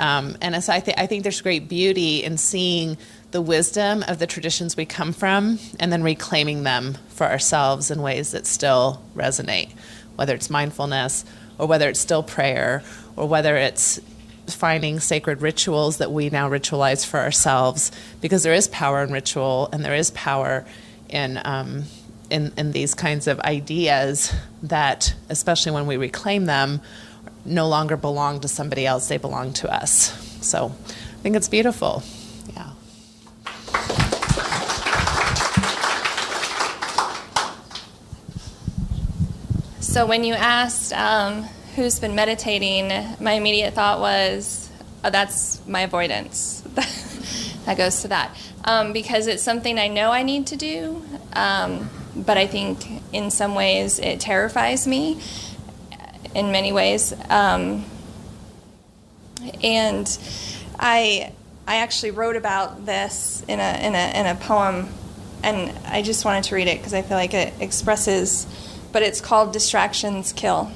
so I think there's great beauty in seeing the wisdom of the traditions we come from, and then reclaiming them for ourselves in ways that still resonate, whether it's mindfulness, or whether it's still prayer, or whether it's finding sacred rituals that we now ritualize for ourselves, because there is power in ritual, and there is power in these kinds of ideas that, especially when we reclaim them, no longer belong to somebody else, they belong to us. So I think it's beautiful. Yeah. So when you asked who's been meditating, my immediate thought was, oh, that's my avoidance. that goes to that. Because it's something I know I need to do, but I think in some ways it terrifies me in many ways. And I actually wrote about this in a poem, and I just wanted to read it because I feel like it expresses, but it's called Distractions Kill.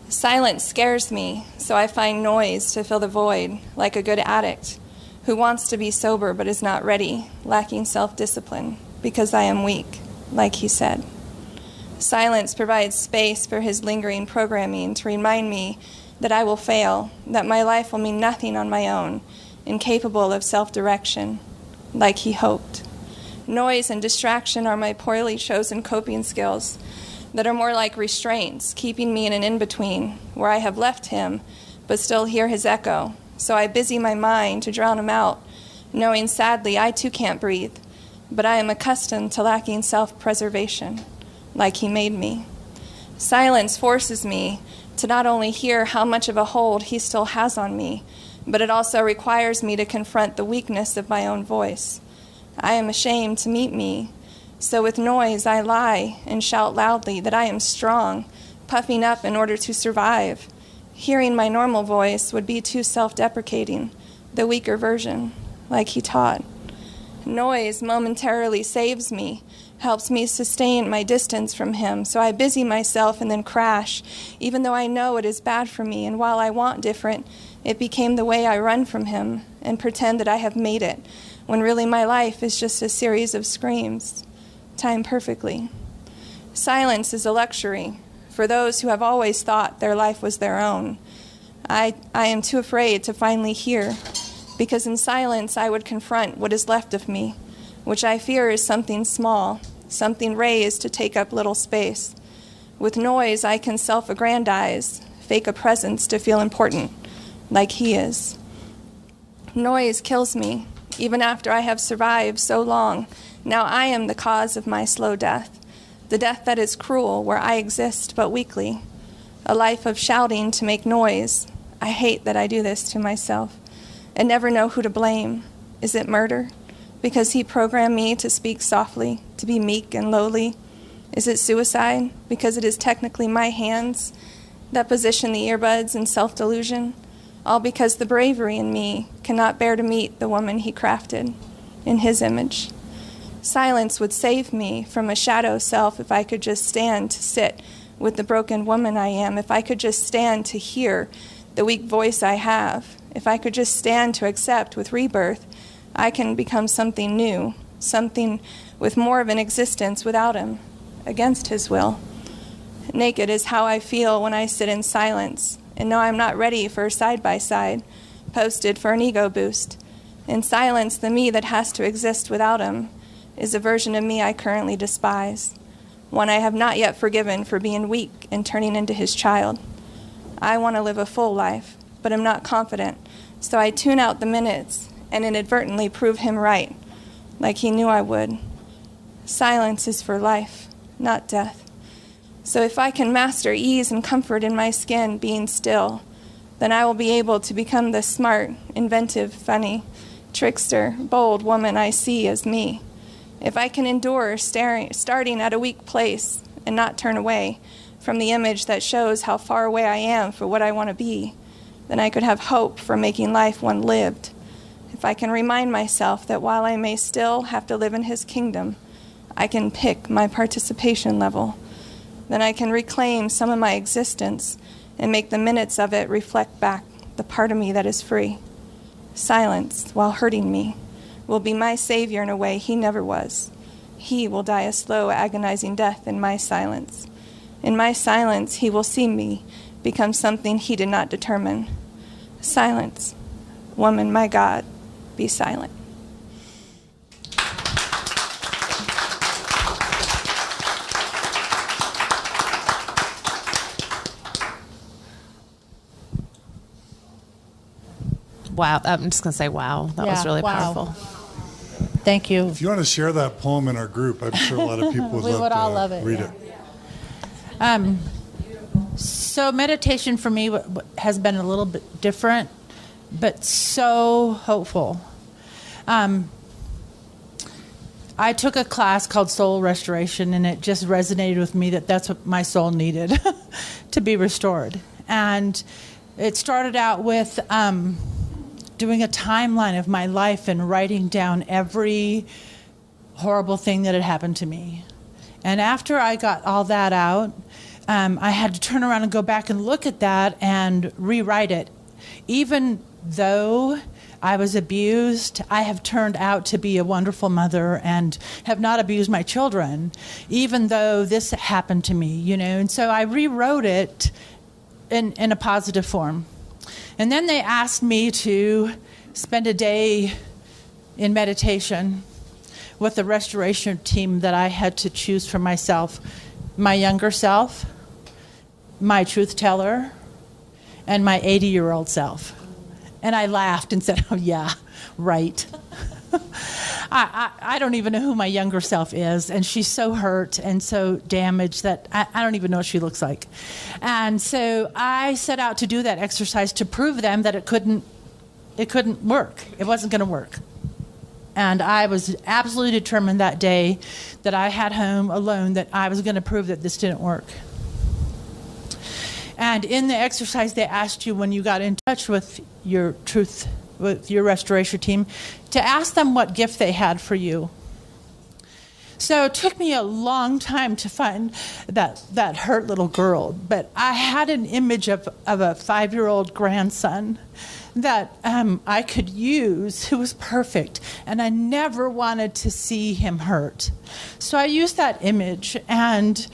Silence scares me, so I find noise to fill the void, like a good addict who wants to be sober but is not ready, lacking self-discipline, because I am weak, like he said. Silence provides space for his lingering programming to remind me that I will fail, that my life will mean nothing on my own, incapable of self-direction, like he hoped. Noise and distraction are my poorly chosen coping skills that are more like restraints, keeping me in an in-between where I have left him, but still hear his echo. So I busy my mind to drown him out, knowing sadly I too can't breathe, but I am accustomed to lacking self-preservation, like he made me. Silence forces me to not only hear how much of a hold he still has on me, but it also requires me to confront the weakness of my own voice. I am ashamed to meet me, so with noise I lie and shout loudly that I am strong, puffing up in order to survive. Hearing my normal voice would be too self-deprecating, the weaker version, like he taught. Noise momentarily saves me, helps me sustain my distance from him, so I busy myself and then crash, even though I know it is bad for me, and while I want different, it became the way I run from him and pretend that I have made it, when really my life is just a series of screams, timed perfectly. Silence is a luxury for those who have always thought their life was their own. I am too afraid to finally hear, because in silence I would confront what is left of me, which I fear is something small, something raised to take up little space. With noise I can self-aggrandize, fake a presence to feel important, like he is. Noise kills me, even after I have survived so long. Now I am the cause of my slow death, the death that is cruel, where I exist but weakly, a life of shouting to make noise. I hate that I do this to myself and never know who to blame. Is it murder? Because he programmed me to speak softly, to be meek and lowly? Is it suicide? Because it is technically my hands that position the earbuds in self-delusion? All because the bravery in me cannot bear to meet the woman he crafted in his image. Silence would save me from a shadow self if I could just stand to sit with the broken woman I am, if I could just stand to hear the weak voice I have, if I could just stand to accept with rebirth, I can become something new, something with more of an existence without him, against his will. Naked is how I feel when I sit in silence and know I'm not ready for a side-by-side, posted for an ego boost. In silence, the me that has to exist without him is a version of me I currently despise, one I have not yet forgiven for being weak and turning into his child. I want to live a full life, but am not confident, so I tune out the minutes and inadvertently prove him right, like he knew I would. Silence is for life, not death. So if I can master ease and comfort in my skin being still, then I will be able to become the smart, inventive, funny, trickster, bold woman I see as me. If I can endure starting at a weak place and not turn away from the image that shows how far away I am for what I want to be, then I could have hope for making life one lived. If I can remind myself that while I may still have to live in his kingdom, I can pick my participation level, then I can reclaim some of my existence and make the minutes of it reflect back the part of me that is free. Silence, while hurting me, will be my savior in a way he never was. He will die a slow, agonizing death in my silence. In my silence, he will see me become something he did not determine. Silence. Woman, my God, be silent. Wow. I'm just going to say, wow. That was really powerful. Thank you. If you want to share that poem in our group, I'm sure a lot of people would We would all love it, read yeah. it. So meditation for me has been a little bit different, but so hopeful. I took a class called Soul Restoration, and it just resonated with me that that's what my soul needed to be restored. And it started out with doing a timeline of my life and writing down every horrible thing that had happened to me. And after I got all that out, I had to turn around and go back and look at that and rewrite it. Even though I was abused, I have turned out to be a wonderful mother and have not abused my children, even though this happened to me, you know. And so I rewrote it in a positive form. And then they asked me to spend a day in meditation with the restoration team that I had to choose for myself, my younger self, my truth teller, and my 80-year-old self. And I laughed and said, oh, yeah, right. I don't even know who my younger self is, and she's so hurt and so damaged that I don't even know what she looks like. And so I set out to do that exercise to prove them that it couldn't work. It wasn't going to work. And I was absolutely determined that day that I had home alone that I was going to prove that this didn't work. And in the exercise, they asked you when you got in touch with your truth, with your restoration team, to ask them what gift they had for you. So it took me a long time to find that hurt little girl, but I had an image of a 5-year-old grandson that I could use, who was perfect, and I never wanted to see him hurt. So I used that image, and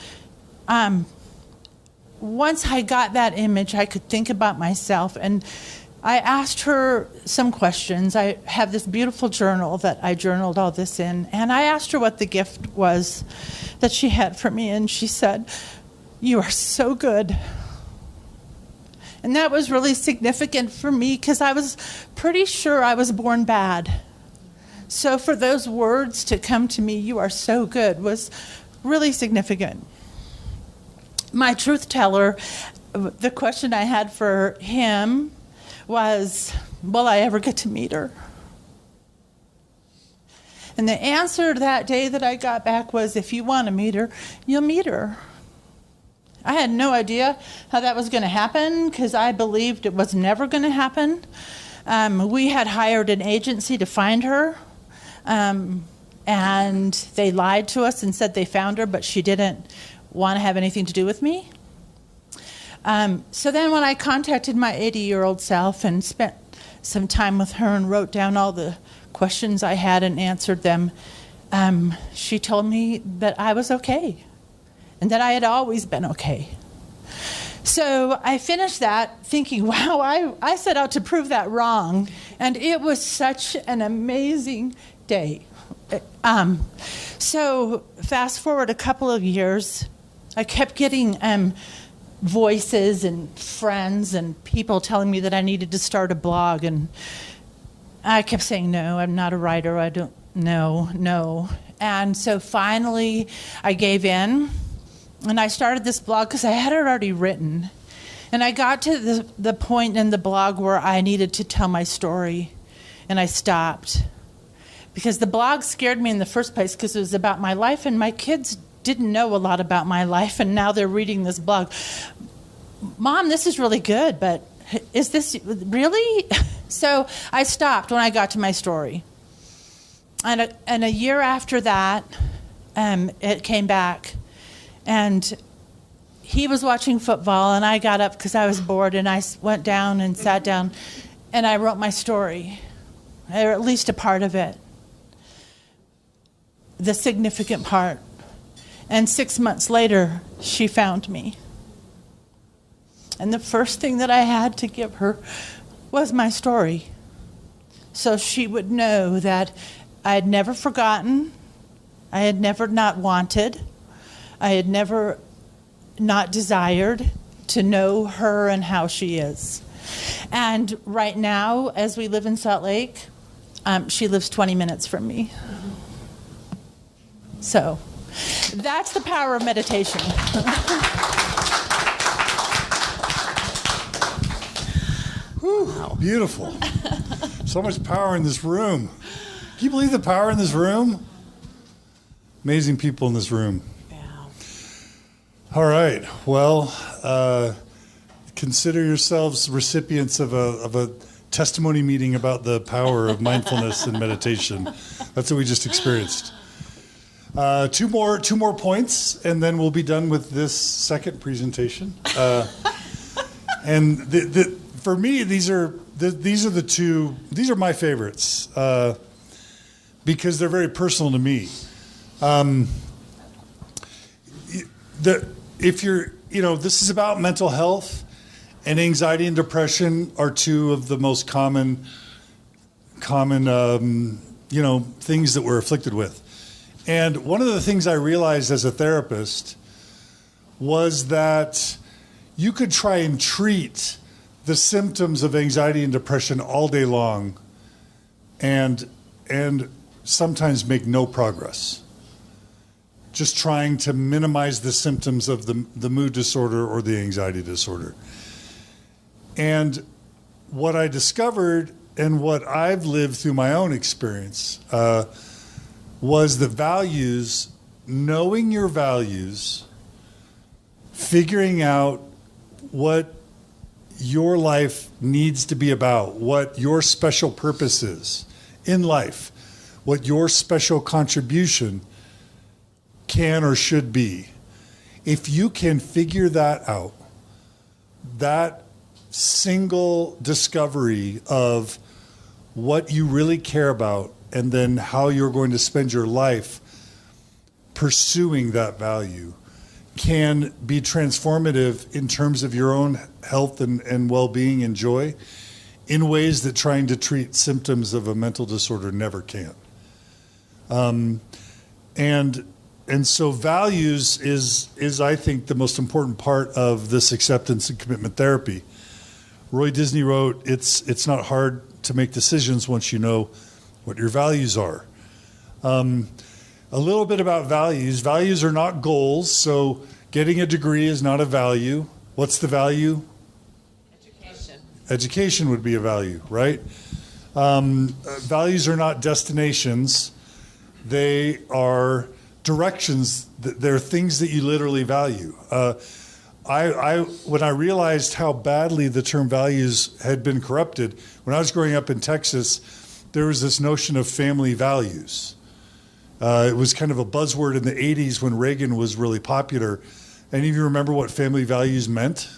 once I got that image, I could think about myself, and I asked her some questions. I have this beautiful journal that I journaled all this in, and I asked her what the gift was that she had for me, and she said, "You are so good." And that was really significant for me because I was pretty sure I was born bad. So for those words to come to me, "You are so good," was really significant. My truth teller, the question I had for him was, will I ever get to meet her? And the answer that day that I got back was, if you want to meet her, you'll meet her. I had no idea how that was going to happen because I believed it was never going to happen. We had hired an agency to find her, and they lied to us and said they found her, but she didn't want to have anything to do with me. So then when I contacted my 80-year-old self and spent some time with her and wrote down all the questions I had and answered them, she told me that I was okay and that I had always been okay. So I finished that thinking, wow, I set out to prove that wrong, and it was such an amazing day. So fast forward a couple of years, I kept getting voices and friends and people telling me that I needed to start a blog, and I kept saying, no, I'm not a writer, I don't, no. And so finally I gave in, and I started this blog because I had it already written. And I got to the point in the blog where I needed to tell my story, and I stopped. Because the blog scared me in the first place because it was about my life, and my kids didn't know a lot about my life, and now they're reading this blog. Mom, this is really good, but is this really? So I stopped when I got to my story. And a year after that, it came back. And he was watching football, and I got up because I was bored, and I went down and sat down, and I wrote my story, or at least a part of it, the significant part. And 6 months later, she found me. And the first thing that I had to give her was my story, so she would know that I had never forgotten, I had never not wanted, I had never not desired to know her and how she is. And right now, as we live in Salt Lake, she lives 20 minutes from me. So that's the power of meditation. Whew, beautiful. So much power in this room. Can you believe the power in this room? Amazing people in this room. Yeah. All right. Well, consider yourselves recipients of a testimony meeting about the power of mindfulness and meditation. That's what we just experienced. Two more points, and then we'll be done with this second presentation. And for me, these are my favorites because they're very personal to me. This is about mental health, and anxiety and depression are two of the most common things that we're afflicted with. And one of the things I realized as a therapist was that you could try and treat the symptoms of anxiety and depression all day long and sometimes make no progress. Just trying to minimize the symptoms of the mood disorder or the anxiety disorder. And what I discovered and what I've lived through my own experience was the values, knowing your values, figuring out what your life needs to be about, what your special purpose is in life, what your special contribution can or should be. If you can figure that out, that single discovery of what you really care about and then how you're going to spend your life pursuing that value can be transformative in terms of your own health and well-being and joy in ways that trying to treat symptoms of a mental disorder never can. And so values is I think the most important part of this acceptance and commitment therapy. Roy Disney wrote, it's not hard to make decisions once you know what your values are. A little bit about values. Values are not goals, so getting a degree is not a value. What's the value? Education. Education would be a value, right? Values are not destinations. They are directions. They're things that you literally value. When I realized how badly the term values had been corrupted, when I was growing up in Texas, there was this notion of family values. It was kind of a buzzword in the 80s when Reagan was really popular. Any of you remember what family values meant?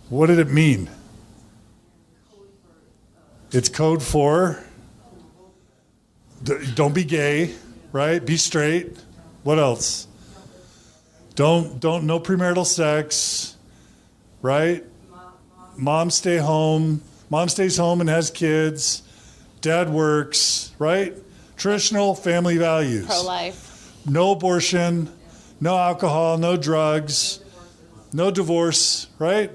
What did it mean? It's code for don't be gay, right? Be straight. What else? Don't no premarital sex, right? Mom stays home and has kids. Dad works, right? Traditional family values. Pro-life. No abortion, no alcohol, no drugs, no divorce, right?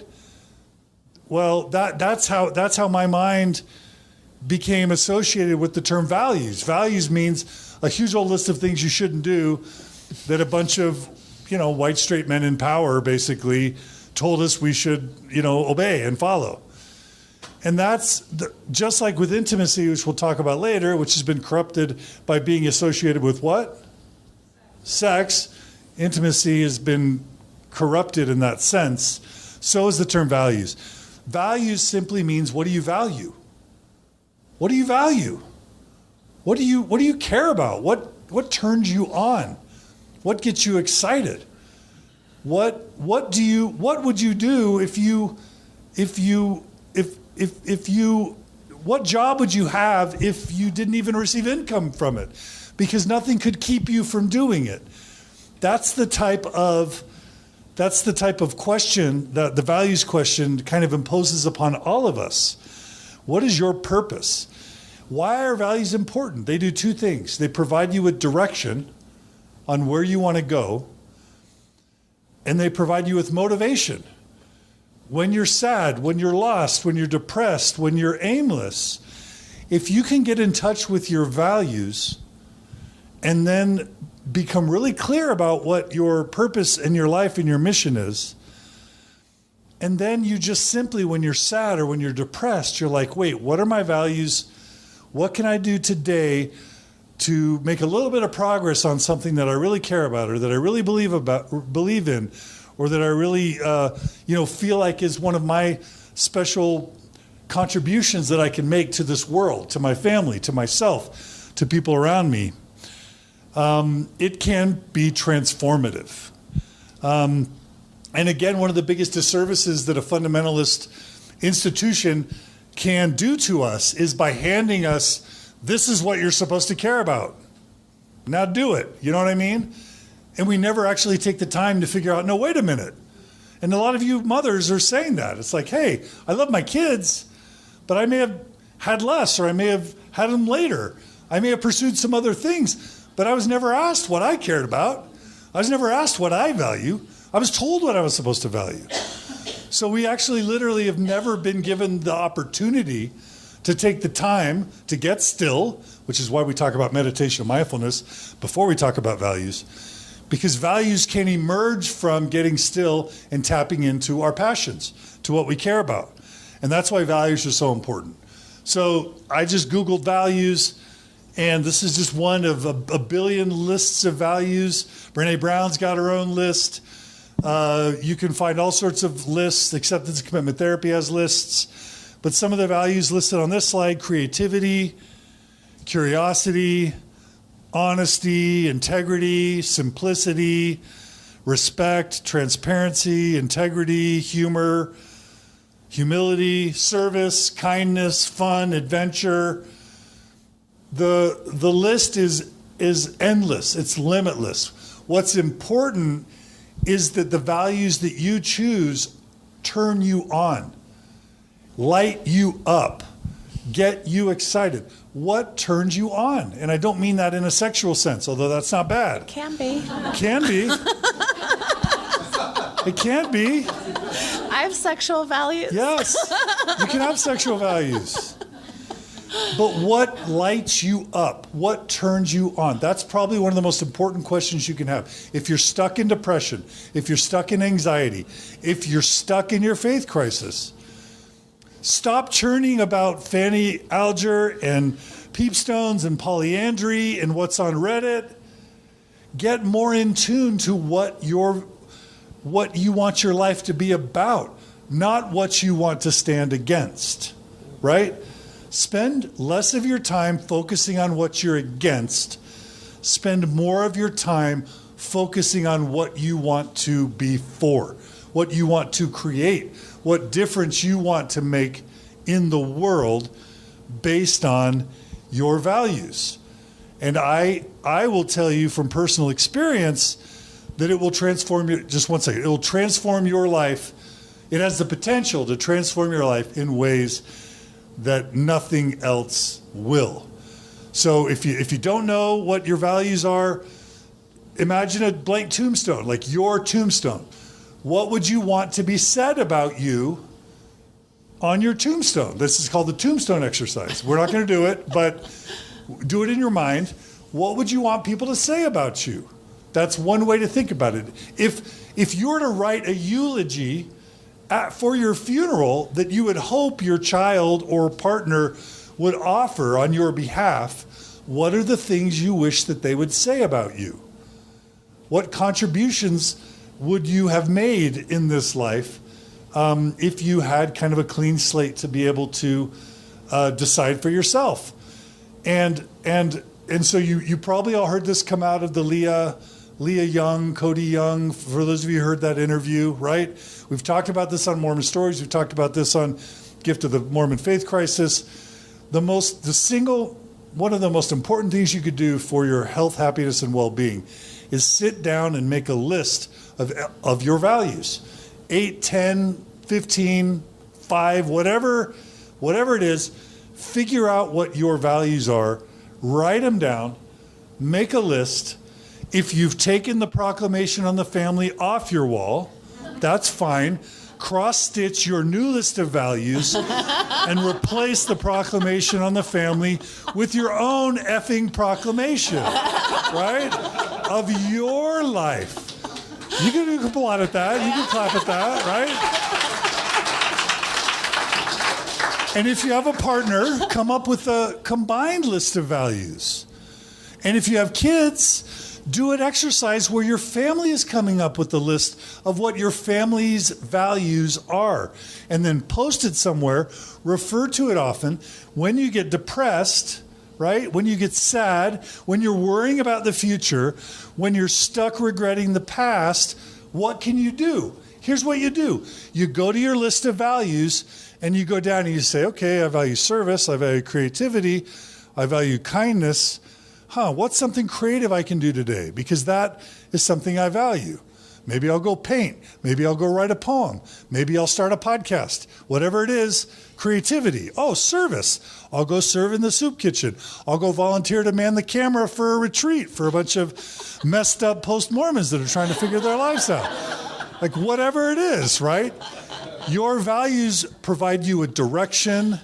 Well, that's how my mind became associated with the term values. Values means a huge old list of things you shouldn't do that a bunch of, white straight men in power basically told us we should, obey and follow. And that's just like with intimacy, which we'll talk about later, which has been corrupted by being associated with what? Sex. Intimacy has been corrupted in that sense. So is the term values. Values simply means, what do you value? What do you value? What do you care about? What turns you on? What gets you excited? What would you do what job would you have if you didn't even receive income from it? Because nothing could keep you from doing it. That's the type of question that the values question kind of imposes upon all of us. What is your purpose? Why are values important? They do two things. They provide you with direction on where you want to go, and they provide you with motivation. When you're sad, when you're lost, when you're depressed, when you're aimless, if you can get in touch with your values and then become really clear about what your purpose in your life and your mission is, and then you just simply, when you're sad or when you're depressed, you're like, wait, what are my values? What can I do today to make a little bit of progress on something that I really care about, or that I really believe in, or that I really feel like is one of my special contributions that I can make to this world, to my family, to myself, to people around me. It can be transformative. And again, one of the biggest disservices that a fundamentalist institution can do to us is by handing us, this is what you're supposed to care about. Now do it. You know what I mean? And we never actually take the time to figure out, no, wait a minute. And a lot of you mothers are saying that. It's like, hey, I love my kids, but I may have had less, or I may have had them later. I may have pursued some other things, but I was never asked what I cared about. I was never asked what I value. I was told what I was supposed to value. So we actually literally have never been given the opportunity to take the time to get still, which is why we talk about meditation and mindfulness before we talk about values, because values can emerge from getting still and tapping into our passions, to what we care about. And that's why values are so important. So I just Googled values, and this is just one of a billion lists of values. Brené Brown's got her own list. You can find all sorts of lists. Acceptance and Commitment Therapy has lists. But some of the values listed on this slide: creativity, curiosity, honesty, integrity, simplicity, respect, transparency, integrity, humor, humility, service, kindness, fun, adventure. The list is endless. It's limitless. What's important is that the values that you choose turn you on, light you up, get you excited. What turns you on? And I don't mean that in a sexual sense, although that's not bad. Can be. Can be. It can be. I have sexual values. Yes, you can have sexual values. But what lights you up? What turns you on? That's probably one of the most important questions you can have. If you're stuck in depression, if you're stuck in anxiety, if you're stuck in your faith crisis, stop churning about Fanny Alger and peepstones and polyandry and what's on Reddit. Get more in tune to what you want your life to be about, not what you want to stand against, right? Spend less of your time focusing on what you're against. Spend more of your time focusing on what you want to be for, what you want to create, what difference you want to make in the world based on your values. And I will tell you from personal experience that it will transform you. Just one second. It will transform your life. It has the potential to transform your life in ways that nothing else will. So if you don't know what your values are, imagine a blank tombstone, like your tombstone. What would you want to be said about you on your tombstone? This is called the tombstone exercise. We're not going to do it, but do it in your mind. What would you want people to say about you? That's one way to think about it. If you were to write a eulogy for your funeral that you would hope your child or partner would offer on your behalf, what are the things you wish that they would say about you? What contributions would you have made in this life if you had kind of a clean slate to be able to decide for yourself? And so you probably all heard this come out of the Leah Young, Cody Young, for those of you who heard that interview, right? We've talked about this on Mormon Stories. We've talked about this on Gift of the Mormon Faith Crisis. One of the most important things you could do for your health, happiness, and well-being is sit down and make a list of your values. 8, 10, 15, 5, whatever it is, figure out what your values are, write them down, make a list. If you've taken the proclamation on the family off your wall, that's fine. Cross-stitch your new list of values and replace the proclamation on the family with your own effing proclamation, right? Of your life. You can applaud at that. You can clap at that, right? And if you have a partner, come up with a combined list of values. And if you have kids, do an exercise where your family is coming up with a list of what your family's values are. And then post it somewhere, refer to it often. When you get depressed, right? When you get sad, when you're worrying about the future, when you're stuck regretting the past, what can you do? Here's what you do. You go to your list of values and you go down and you say, okay, I value service, I value creativity, I value kindness. What's something creative I can do today? Because that is something I value. Maybe I'll go paint. Maybe I'll go write a poem. Maybe I'll start a podcast. Whatever it is, creativity. Oh, service. I'll go serve in the soup kitchen. I'll go volunteer to man the camera for a retreat for a bunch of messed up post-Mormons that are trying to figure their lives out. Like whatever it is, right? Your values provide you with direction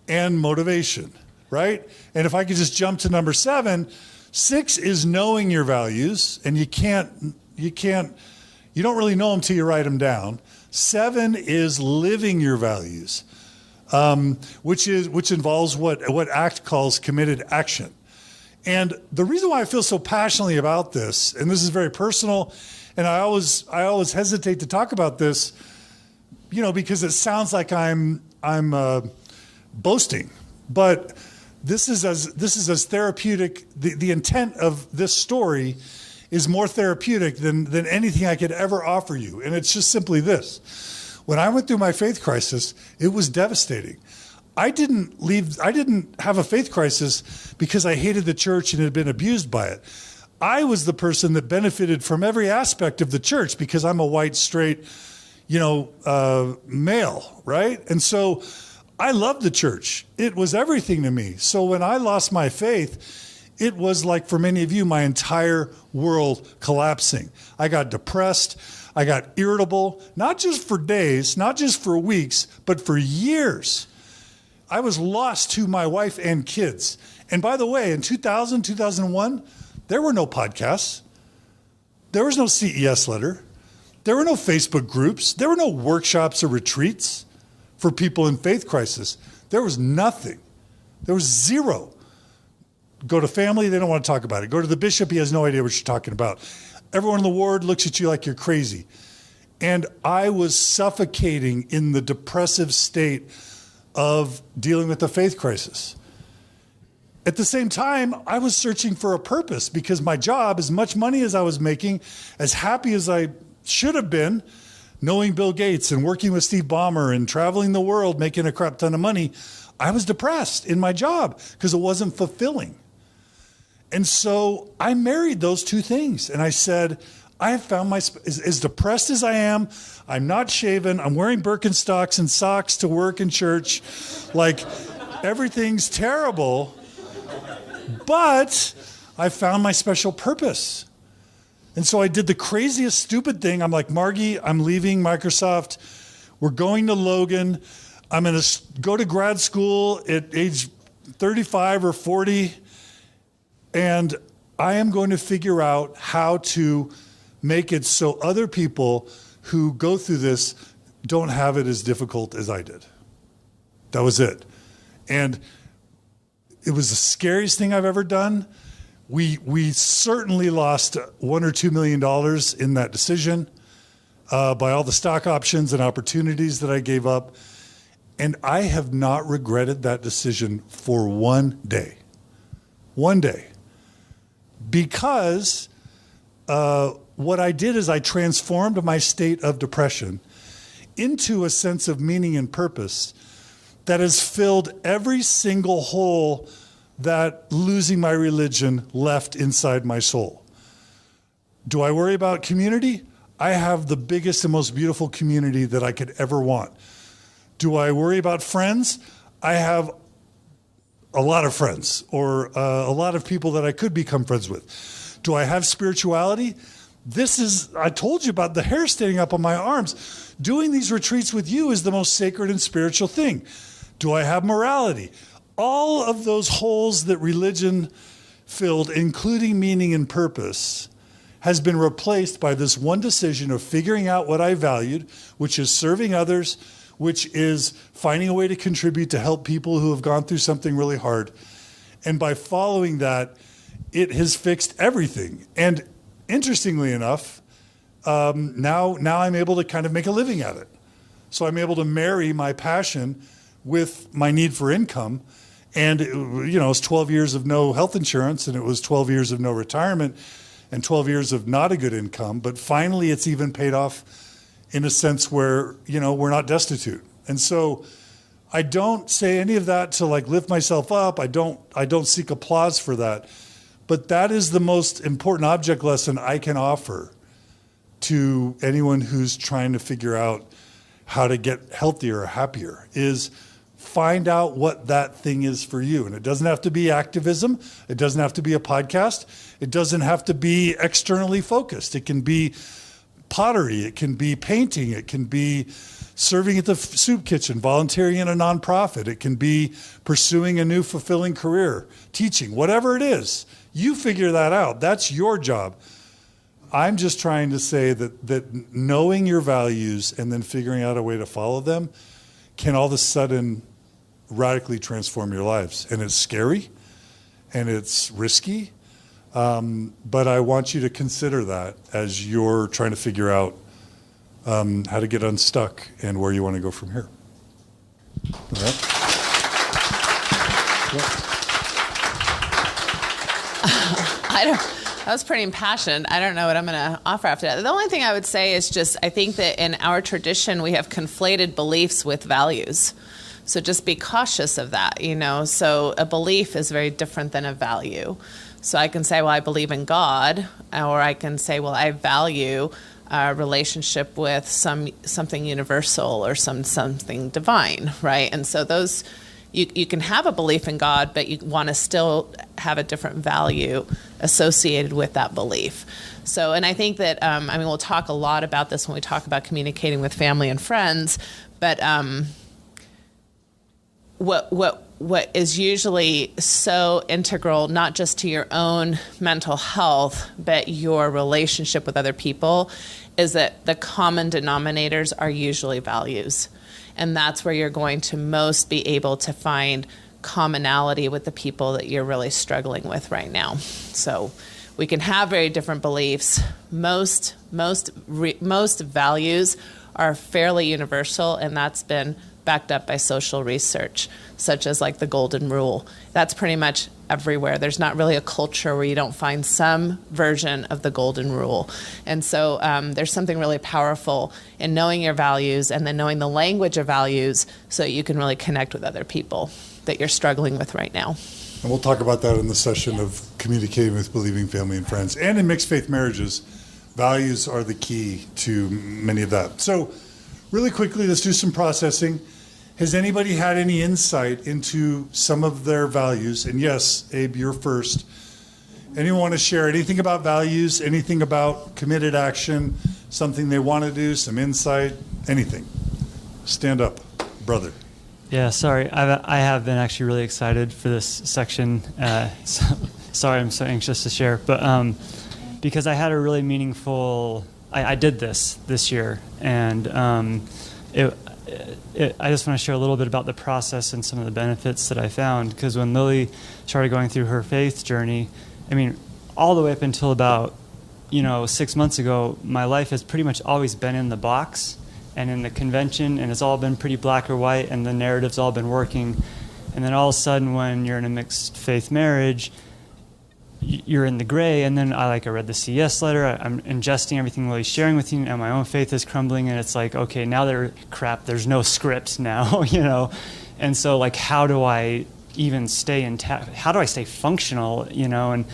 and motivation, right? And if I could just jump to number 7, 6 is knowing your values, and you don't really know them till you write them down. 7 is living your values, which involves what ACT calls committed action. And the reason why I feel so passionately about this, and this is very personal, and I always hesitate to talk about this, because it sounds like I'm boasting, but this is as therapeutic. The intent of this story is more therapeutic than anything I could ever offer you. And it's just simply this. When I went through my faith crisis, it was devastating. I didn't have a faith crisis because I hated the church and had been abused by it. I was the person that benefited from every aspect of the church because I'm a white, straight, male, right? And so I loved the church. It was everything to me. So when I lost my faith, it was like for many of you, my entire world collapsing. I got depressed. I got irritable, not just for days, not just for weeks, but for years. I was lost to my wife and kids. And by the way, in 2000, 2001, there were no podcasts. There was no CES letter. There were no Facebook groups. There were no workshops or retreats for people in faith crisis. There was nothing. There was zero. Go to family, they don't want to talk about it. Go to the bishop, he has no idea what you're talking about. Everyone in the ward looks at you like you're crazy. And I was suffocating in the depressive state of dealing with the faith crisis. At the same time, I was searching for a purpose because my job, as much money as I was making, as happy as I should have been, knowing Bill Gates and working with Steve Ballmer and traveling the world, making a crap ton of money, I was depressed in my job because it wasn't fulfilling. And so I married those two things. And I said, I have found as depressed as I am, I'm not shaven, I'm wearing Birkenstocks and socks to work in church. Like everything's terrible, but I found my special purpose. And so I did the craziest, stupid thing. I'm like, Margie, I'm leaving Microsoft. We're going to Logan. I'm going to go to grad school at age 35 or 40. And I am going to figure out how to make it so other people who go through this don't have it as difficult as I did. That was it. And it was the scariest thing I've ever done. We certainly lost $1 or $2 million in that decision by all the stock options and opportunities that I gave up. And I have not regretted that decision for one day. One day. Because what I did is I transformed my state of depression into a sense of meaning and purpose that has filled every single hole that losing my religion left inside my soul. Do I worry about community? I have the biggest and most beautiful community that I could ever want. Do I worry about friends? I have a lot of friends, or a lot of people that I could become friends with. Do I have spirituality? I told you about the hair standing up on my arms. Doing these retreats with you is the most sacred and spiritual thing. Do I have morality? All of those holes that religion filled, including meaning and purpose, has been replaced by this one decision of figuring out what I valued, which is serving others, which is finding a way to contribute to help people who have gone through something really hard. And by following that, it has fixed everything. And interestingly enough, now I'm able to kind of make a living at it. So I'm able to marry my passion with my need for income. And it's 12 years of no health insurance, and it was 12 years of no retirement, and 12 years of not a good income. But finally, it's even paid off in a sense where, we're not destitute. And so I don't say any of that to like lift myself up. I don't seek applause for that. But that is the most important object lesson I can offer to anyone who's trying to figure out how to get healthier or happier, is find out what that thing is for you. And it doesn't have to be activism. It doesn't have to be a podcast. It doesn't have to be externally focused. It can be pottery. It can be painting. It can be serving at the soup kitchen, volunteering in a nonprofit. It can be pursuing a new fulfilling career, teaching, whatever it is. You figure that out. That's your job. I'm just trying to say that knowing your values and then figuring out a way to follow them can all of a sudden radically transform your lives. And it's scary and it's risky, but I want you to consider that as you're trying to figure out how to get unstuck and where you want to go from here. All right? That was pretty impassioned. I don't know what I'm going to offer after that. The only thing I would say is just, I think that in our tradition, we have conflated beliefs with values. So just be cautious of that, So a belief is very different than a value. So I can say, well, I believe in God, or I can say, well, I value a relationship with something universal or something divine, right? And so those, you can have a belief in God, but you want to still have a different value associated with that belief. So, and I think that, we'll talk a lot about this when we talk about communicating with family and friends, but what is usually so integral, not just to your own mental health, but your relationship with other people, is that the common denominators are usually values. And that's where you're going to most be able to find commonality with the people that you're really struggling with right now. So we can have very different beliefs. Most values are fairly universal, and that's been backed up by social research, such as like the golden rule. That's pretty much everywhere. There's not really a culture where you don't find some version of the golden rule. And so there's something really powerful in knowing your values and then knowing the language of values so that you can really connect with other people that you're struggling with right now. And we'll talk about that in the session of communicating with believing family and friends. And in mixed faith marriages, values are the key to many of that. So really quickly, let's do some processing. Has anybody had any insight into some of their values? And yes, Abe, you're first. Anyone want to share anything about values, anything about committed action, something they want to do, some insight, anything? Stand up, brother. Yeah, sorry. I have been actually really excited for this section. Sorry, I'm so anxious to share. But because I had a really meaningful... I did this year, and I just want to share a little bit about the process and some of the benefits that I found, because when Lily started going through her faith journey, all the way up until about 6 months ago, my life has pretty much always been in the box and in the convention, and it's all been pretty black or white, and the narrative's all been working. And then all of a sudden, when you're in a mixed faith marriage, you're in the gray. And then I read the CS letter. I'm ingesting everything Lily's sharing with you, and my own faith is crumbling. And it's like, okay, now there's no script now, And so how do I even stay intact? How do I stay functional, And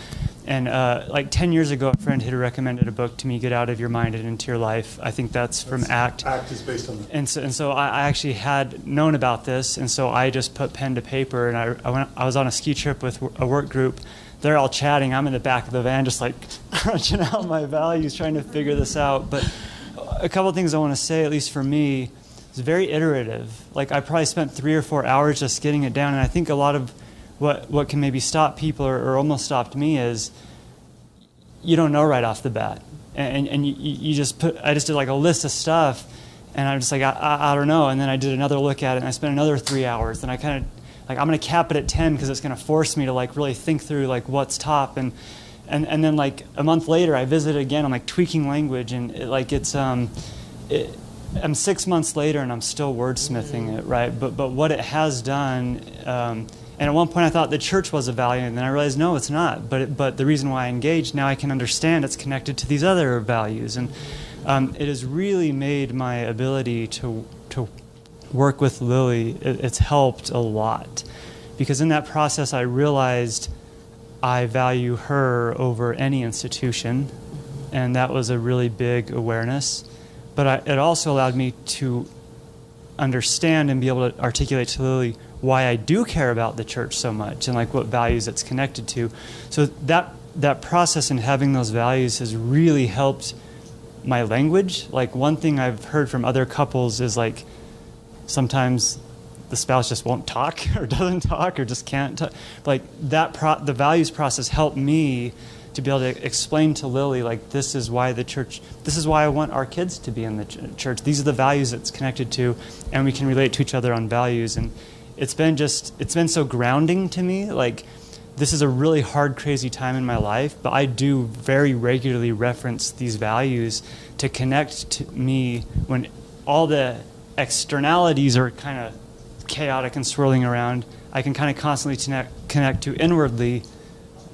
10 years ago, a friend had recommended a book to me, Get Out of Your Mind and Into Your Life. I think that's from ACT. ACT is based on that. And so I actually had known about this, and so I just put pen to paper, and I was on a ski trip with a work group. They're all chatting. I'm in the back of the van just crunching out my values, trying to figure this out. But a couple of things I want to say, at least for me, is very iterative. I probably spent 3 or 4 hours just getting it down, and I think a lot of what can maybe stop people or almost stopped me is you don't know right off the bat. And you just I just did a list of stuff, And I'm just like, I don't know. And then I did another look at it, and I spent another 3 hours. And I kind of, like, I'm going to cap it at 10 because it's going to force me to, like, really think through, like, what's top. And then, like, a month later, I visited again. I'm, like, tweaking language. And, I'm 6 months later, and I'm still wordsmithing it, right? But what it has done, and at one point I thought the church was a value, and then I realized, no, it's not. But the reason why I engaged, now I can understand it's connected to these other values. And it has really made my ability to work with Lily, it's helped a lot. Because in that process, I realized I value her over any institution, and that was a really big awareness. But it also allowed me to understand and be able to articulate to Lily why I do care about the church so much and, like, what values it's connected to. So that process and having those values has really helped my language. Like, one thing I've heard from other couples is, like, sometimes the spouse just won't talk or doesn't talk or just can't talk. Like, the values process helped me to be able to explain to Lily, like, this is why the church, this is why I want our kids to be in the church. These are the values it's connected to, and we can relate to each other on values. And it's been so grounding to me. Like, this is a really hard, crazy time in my life, but I do very regularly reference these values to connect to me when all the externalities are kind of chaotic and swirling around. I can kind of constantly connect to inwardly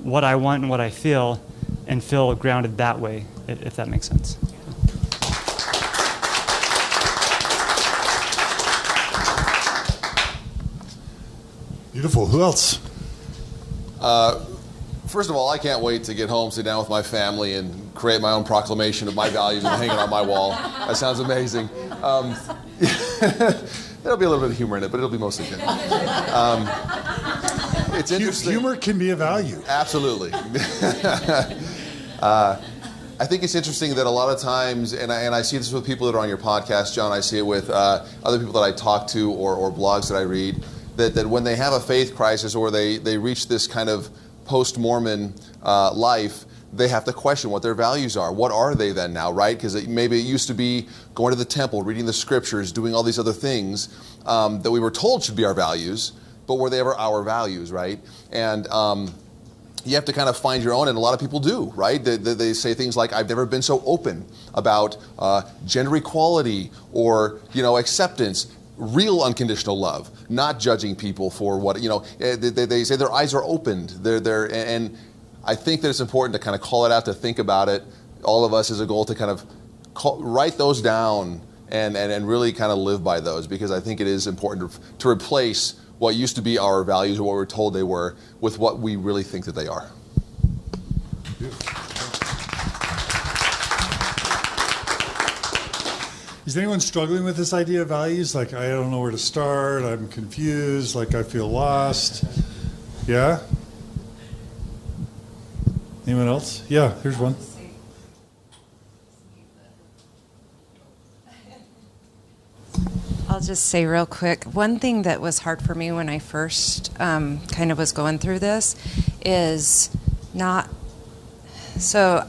what I want and what I feel, and feel grounded that way, if that makes sense. Beautiful. Who else? First of all, I can't wait to get home, sit down with my family, and create my own proclamation of my values and hang it on my wall. That sounds amazing. There'll be a little bit of humor in it, but it'll be mostly good. It's interesting. Humor can be a value. Absolutely. I think it's interesting that a lot of times, and I see this with people that are on your podcast, John, I see it with other people that I talk to or blogs that I read, that when they have a faith crisis or they reach this kind of post-Mormon life, they have to question what their values are. What are they then now, right? Because maybe it used to be going to the temple, reading the scriptures, doing all these other things that we were told should be our values, but were they ever our values, right? And you have to kind of find your own, and a lot of people do, right? They say things like, I've never been so open about gender equality or, acceptance, real unconditional love, not judging people for what, they say their eyes are opened. And I think that it's important to kind of call it out, to think about it. All of us as a goal to kind of write those down and really kind of live by those, because I think it is important to replace what used to be our values or what we're told they were with what we really think that they are. Is anyone struggling with this idea of values? Like, I don't know where to start, I'm confused, like I feel lost. Yeah? Anyone else? Yeah, here's one. I'll just say real quick, one thing that was hard for me when I first kind of was going through this is not, so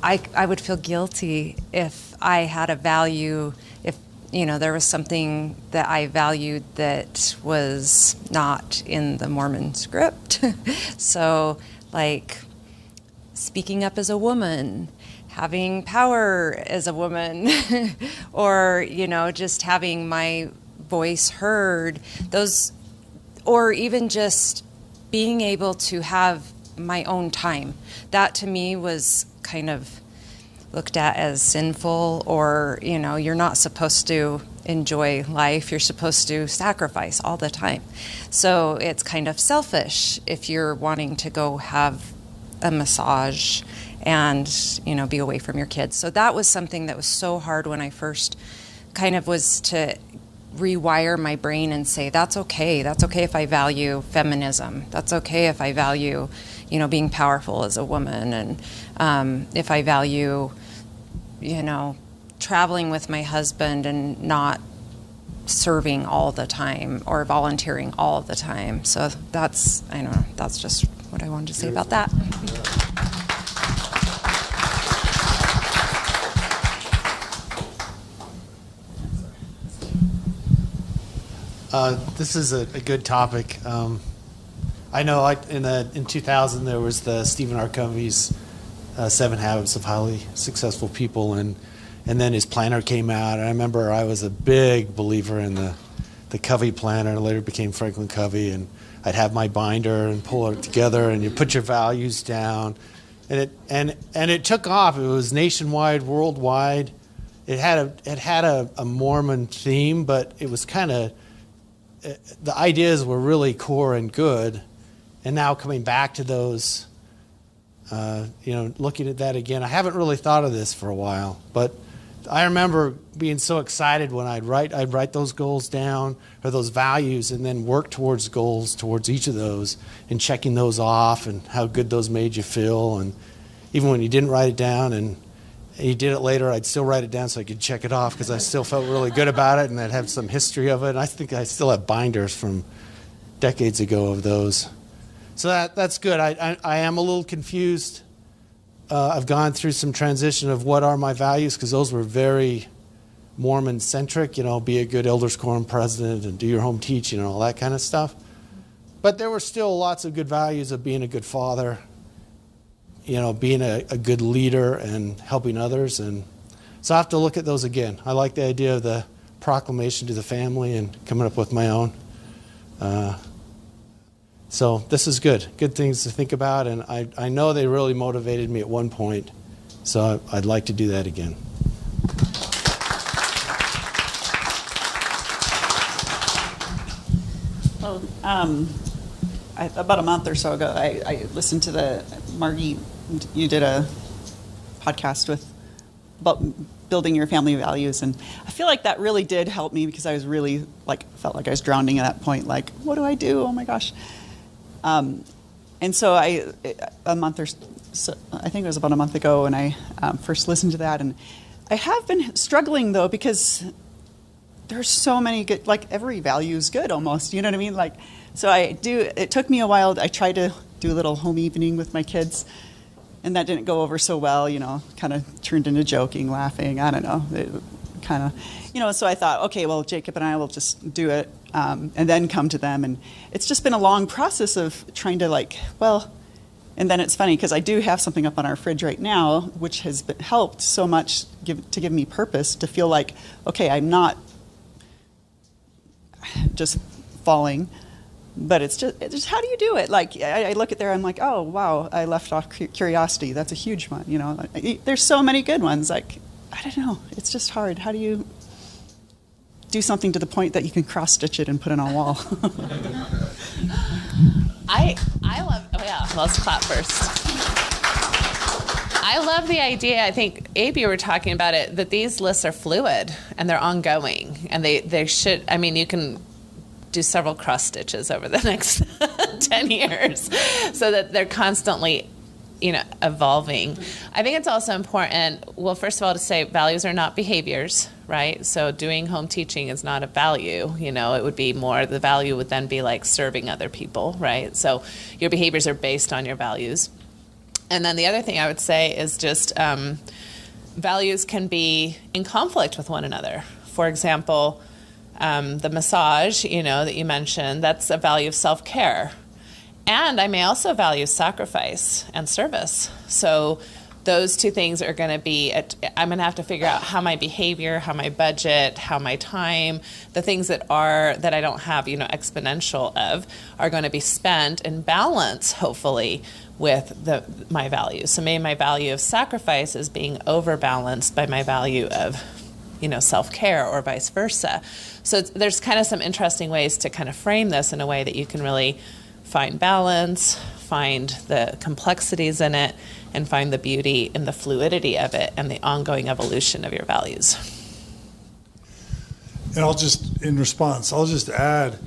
I would feel guilty if I had a value, if, there was something that I valued that was not in the Mormon script. So, like, speaking up as a woman, having power as a woman, or, just having my voice heard, those, or even just being able to have my own time. That to me was kind of looked at as sinful, or, you're not supposed to enjoy life, you're supposed to sacrifice all the time. So it's kind of selfish if you're wanting to go have a massage and, be away from your kids. So that was something that was so hard when I first kind of was to rewire my brain and say, that's okay. That's okay if I value feminism. That's okay if I value, being powerful as a woman. And if I value, traveling with my husband and not serving all the time or volunteering all the time. So that's just what I wanted to say about that. This is a good topic. I know in 2000 there was the Stephen R. Covey's 7 Habits of Highly Successful People, and then his planner came out. And I remember I was a big believer in the Covey planner, and later became Franklin Covey, and I'd have my binder and pull it together, and you put your values down, and it took off. It was nationwide, worldwide. It had a Mormon theme, but it was kind of the ideas were really core and good. And now coming back to those, looking at that again, I haven't really thought of this for a while, but I remember being so excited when I'd write those goals down or those values, and then work towards goals towards each of those and checking those off and how good those made you feel. And even when you didn't write it down and you did it later, I'd still write it down so I could check it off because I still felt really good about it, and I'd have some history of it. And I think I still have binders from decades ago of those. So that's good. I am a little confused. I've gone through some transition of what are my values, because those were very Mormon-centric, be a good elders quorum president and do your home teaching and all that kind of stuff. But there were still lots of good values of being a good father, being a good leader and helping others. And so I have to look at those again. I like the idea of the proclamation to the family and coming up with my own. So this is good. Good things to think about, and I know they really motivated me at one point, so I'd like to do that again. Well, about a month or so ago, I listened to Margie, you did a podcast about building your family values, and I feel like that really did help me, because I was really felt like I was drowning at that point, what do I do? Oh my gosh. And so a month or so, I think it was about a month ago, and I first listened to that, and I have been struggling though, because there's so many good, every value is good almost, you know what I mean? So it took me a while. I tried to do a little home evening with my kids, and that didn't go over so well, kind of turned into joking, laughing, I don't know. So I thought, okay, well, Jacob and I will just do it and then come to them. And it's just been a long process of trying to and then it's funny because I do have something up on our fridge right now, which has helped so much to give me purpose, to feel like, okay, I'm not just falling, but it's just how do you do it? I look at there, I'm like, oh, wow, I left off curiosity. That's a huge one. There's so many good ones. I don't know. It's just hard. How do you do something to the point that you can cross-stitch it and put it on a wall? I love, let's clap first. I love the idea, I think, Abe, you were talking about it, that these lists are fluid and they're ongoing. And they should, you can do several cross-stitches over the next 10 years so that they're constantly evolving. I think it's also important, well, first of all, to say values are not behaviors, right? So doing home teaching is not a value. It would be more, the value would then be serving other people, right? So your behaviors are based on your values. And then the other thing I would say is just values can be in conflict with one another. For example, the massage, that you mentioned, that's a value of self-care. And I may also value sacrifice and service. So those two things are going to be, I'm going to have to figure out how my behavior, how my budget, how my time, the things that I don't have, exponential of, are going to be spent in balance, hopefully, with my values. So maybe my value of sacrifice is being overbalanced by my value of, self-care, or vice versa. So there's kind of some interesting ways to kind of frame this in a way that you can really find balance, find the complexities in it, and find the beauty in the fluidity of it and the ongoing evolution of your values. And I'll just add,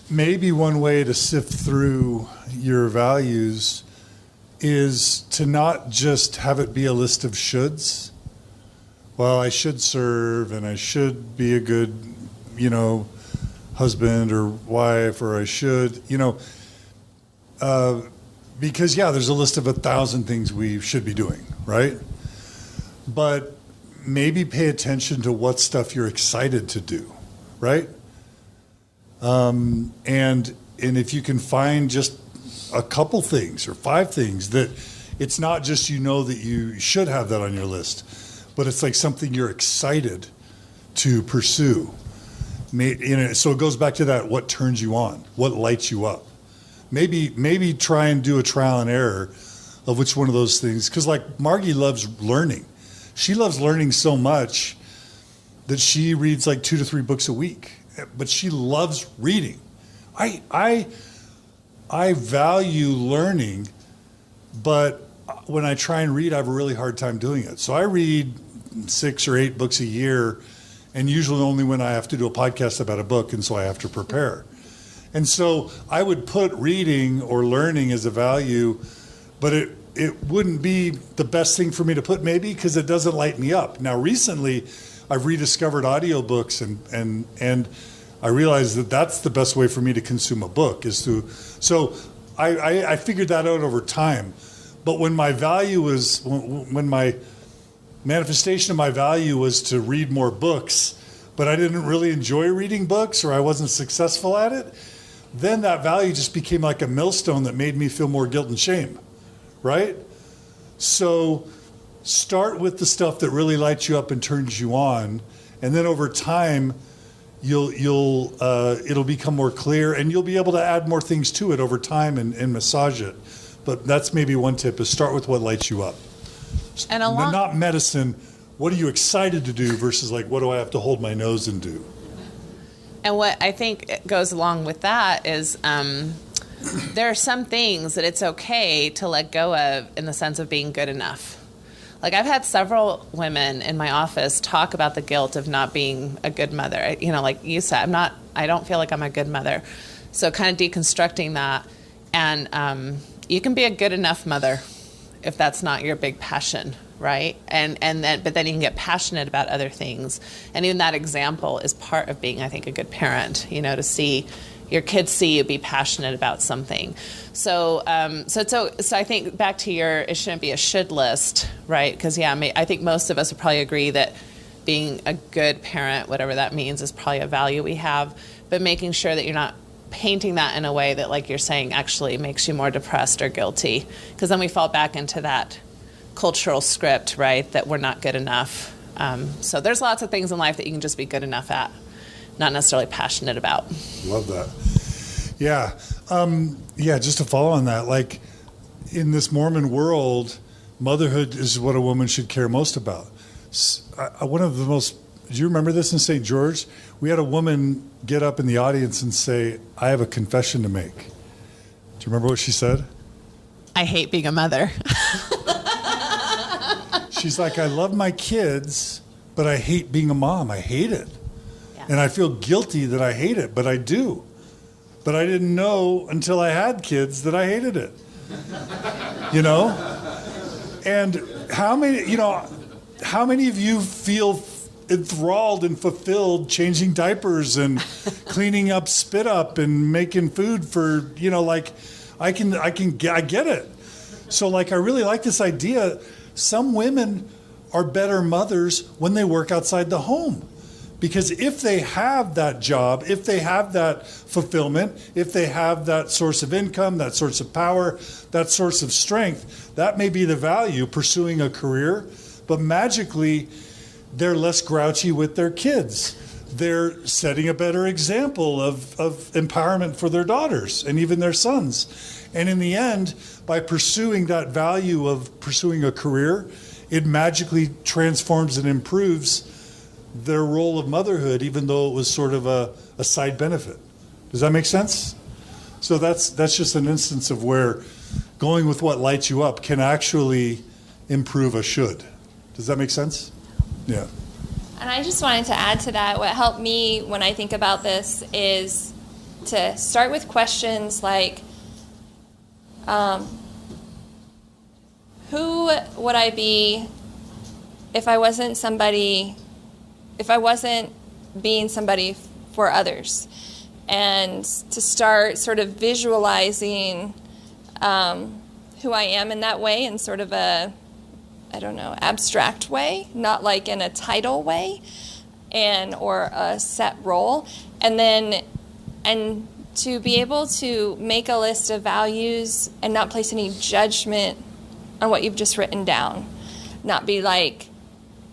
maybe one way to sift through your values is to not just have it be a list of shoulds. Well, I should serve, and I should be a good, husband or wife, or I should, because there's a list of 1,000 things we should be doing, right? But maybe pay attention to what stuff you're excited to do, right? And if you can find just a couple things or 5 things that it's not just that you should have that on your list, but it's like something you're excited to pursue. So it goes back to that, what turns you on, what lights you up. Maybe try and do a trial and error of which one of those things, because like Margie loves learning. She loves learning so much that she reads like 2 to 3 books a week, but she loves reading. I value learning, but when I try and read, I have a really hard time doing it. So I read 6 or 8 books a year, and usually only when I have to do a podcast about a book, and so I have to prepare. And so I would put reading or learning as a value, but it wouldn't be the best thing for me to put maybe because it doesn't light me up. Now recently I've rediscovered audiobooks and I realized that that's the best way for me to consume a book is to, so I figured that out over time. But when my value was, when my manifestation of my value was to read more books, but I didn't really enjoy reading books or I wasn't successful at it, then that value just became like a millstone that made me feel more guilt and shame, right? So start with the stuff that really lights you up and turns you on, and then over time, it'll become more clear, and you'll be able to add more things to it over time and massage it. But that's maybe one tip: is start with what lights you up. And not medicine. What are you excited to do versus like what do I have to hold my nose and do? And what I think goes along with that is there are some things that it's okay to let go of in the sense of being good enough. Like I've had several women in my office talk about the guilt of not being a good mother. Like you said, I don't feel like I'm a good mother. So kind of deconstructing that. And you can be a good enough mother if that's not your big passion, right? But then you can get passionate about other things. And even that example is part of being, I think, a good parent, to see your kids see you be passionate about something. So I think back to it shouldn't be a should list, right? Because I think most of us would probably agree that being a good parent, whatever that means, is probably a value we have. But making sure that you're not painting that in a way that, like you're saying, actually makes you more depressed or guilty. Because then we fall back into that cultural script, right, that we're not good enough. So there's lots of things in life that you can just be good enough at, not necessarily passionate about. Love that. Yeah. Just to follow on that, like in this Mormon world, motherhood is what a woman should care most about. Do you remember this in St. George? We had a woman get up in the audience and say, I have a confession to make. Do you remember what she said? I hate being a mother. She's like, I love my kids, but I hate being a mom. I hate it. Yeah. And I feel guilty that I hate it, but I do. But I didn't know until I had kids that I hated it. And how many of you feel enthralled and fulfilled changing diapers and cleaning up spit up and making food for, I get it. So I really like this idea. Some women are better mothers when they work outside the home. Because if they have that job, if they have that fulfillment, if they have that source of income, that source of power, that source of strength, that may be the value pursuing a career, but magically they're less grouchy with their kids. They're setting a better example of empowerment for their daughters and even their sons. And in the end, by pursuing that value of pursuing a career, it magically transforms and improves their role of motherhood, even though it was sort of a side benefit. Does that make sense? So that's just an instance of where going with what lights you up can actually improve a should. Does that make sense? Yeah. And I just wanted to add to that, what helped me when I think about this is to start with questions like, who would I be if I wasn't being somebody for others? And to start sort of visualizing who I am in that way in sort of a, abstract way, not like in a title way or a set role. And then And to be able to make a list of values and not place any judgment on what you've just written down. Not be like,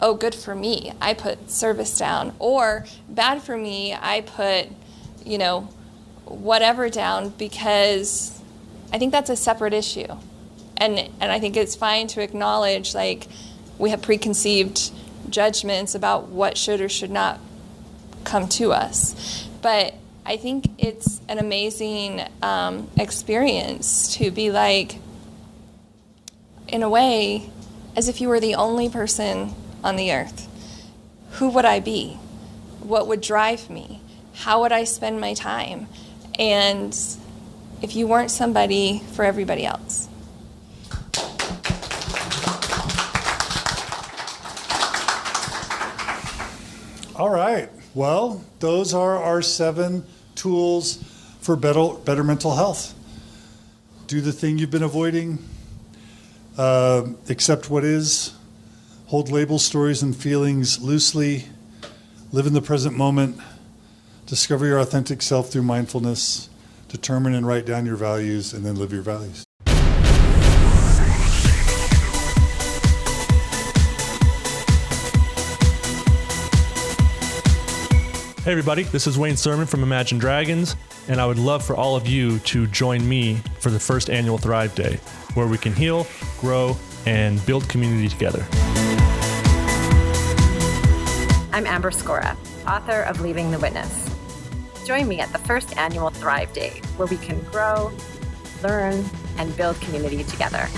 oh, good for me, I put service down. Or bad for me, I put, whatever down, because I think that's a separate issue. And I think it's fine to acknowledge, like, we have preconceived judgments about what should or should not come to us. But I think it's an amazing experience to be like, in a way, as if you were the only person on the earth. Who would I be? What would drive me? How would I spend my time? And if you weren't somebody for everybody else. All right. Well, those are our 7 tools for better mental health. Do the thing you've been avoiding. Accept what is. Hold labels, stories, and feelings loosely. Live in the present moment. Discover your authentic self through mindfulness. Determine and write down your values, and then live your values. Hey everybody, this is Wayne Sermon from Imagine Dragons, and I would love for all of you to join me for the first annual Thrive Day, where we can heal, grow, and build community together. I'm Amber Scora, author of Leaving the Witness. Join me at the first annual Thrive Day, where we can grow, learn, and build community together.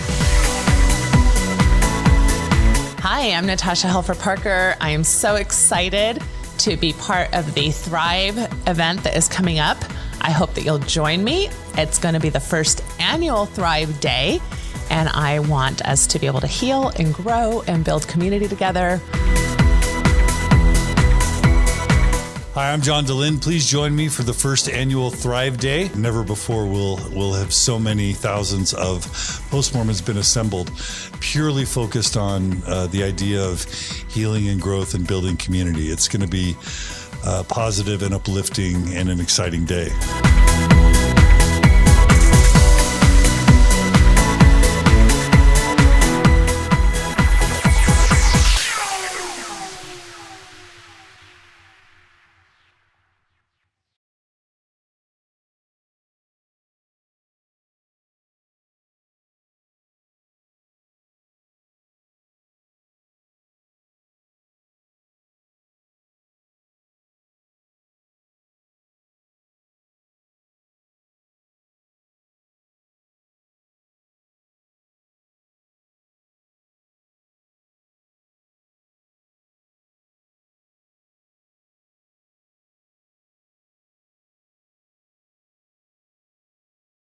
Hi, I'm Natasha Helfer Parker. I am so excited to be part of the Thrive event that is coming up. I hope that you'll join me. It's going to be the first annual Thrive Day, and I want us to be able to heal and grow and build community together. Hi, I'm John DeLynn. Please join me for the first annual Thrive Day. Never before will have so many thousands of post-Mormons been assembled, purely focused on the idea of healing and growth and building community. It's going to be positive and uplifting and an exciting day.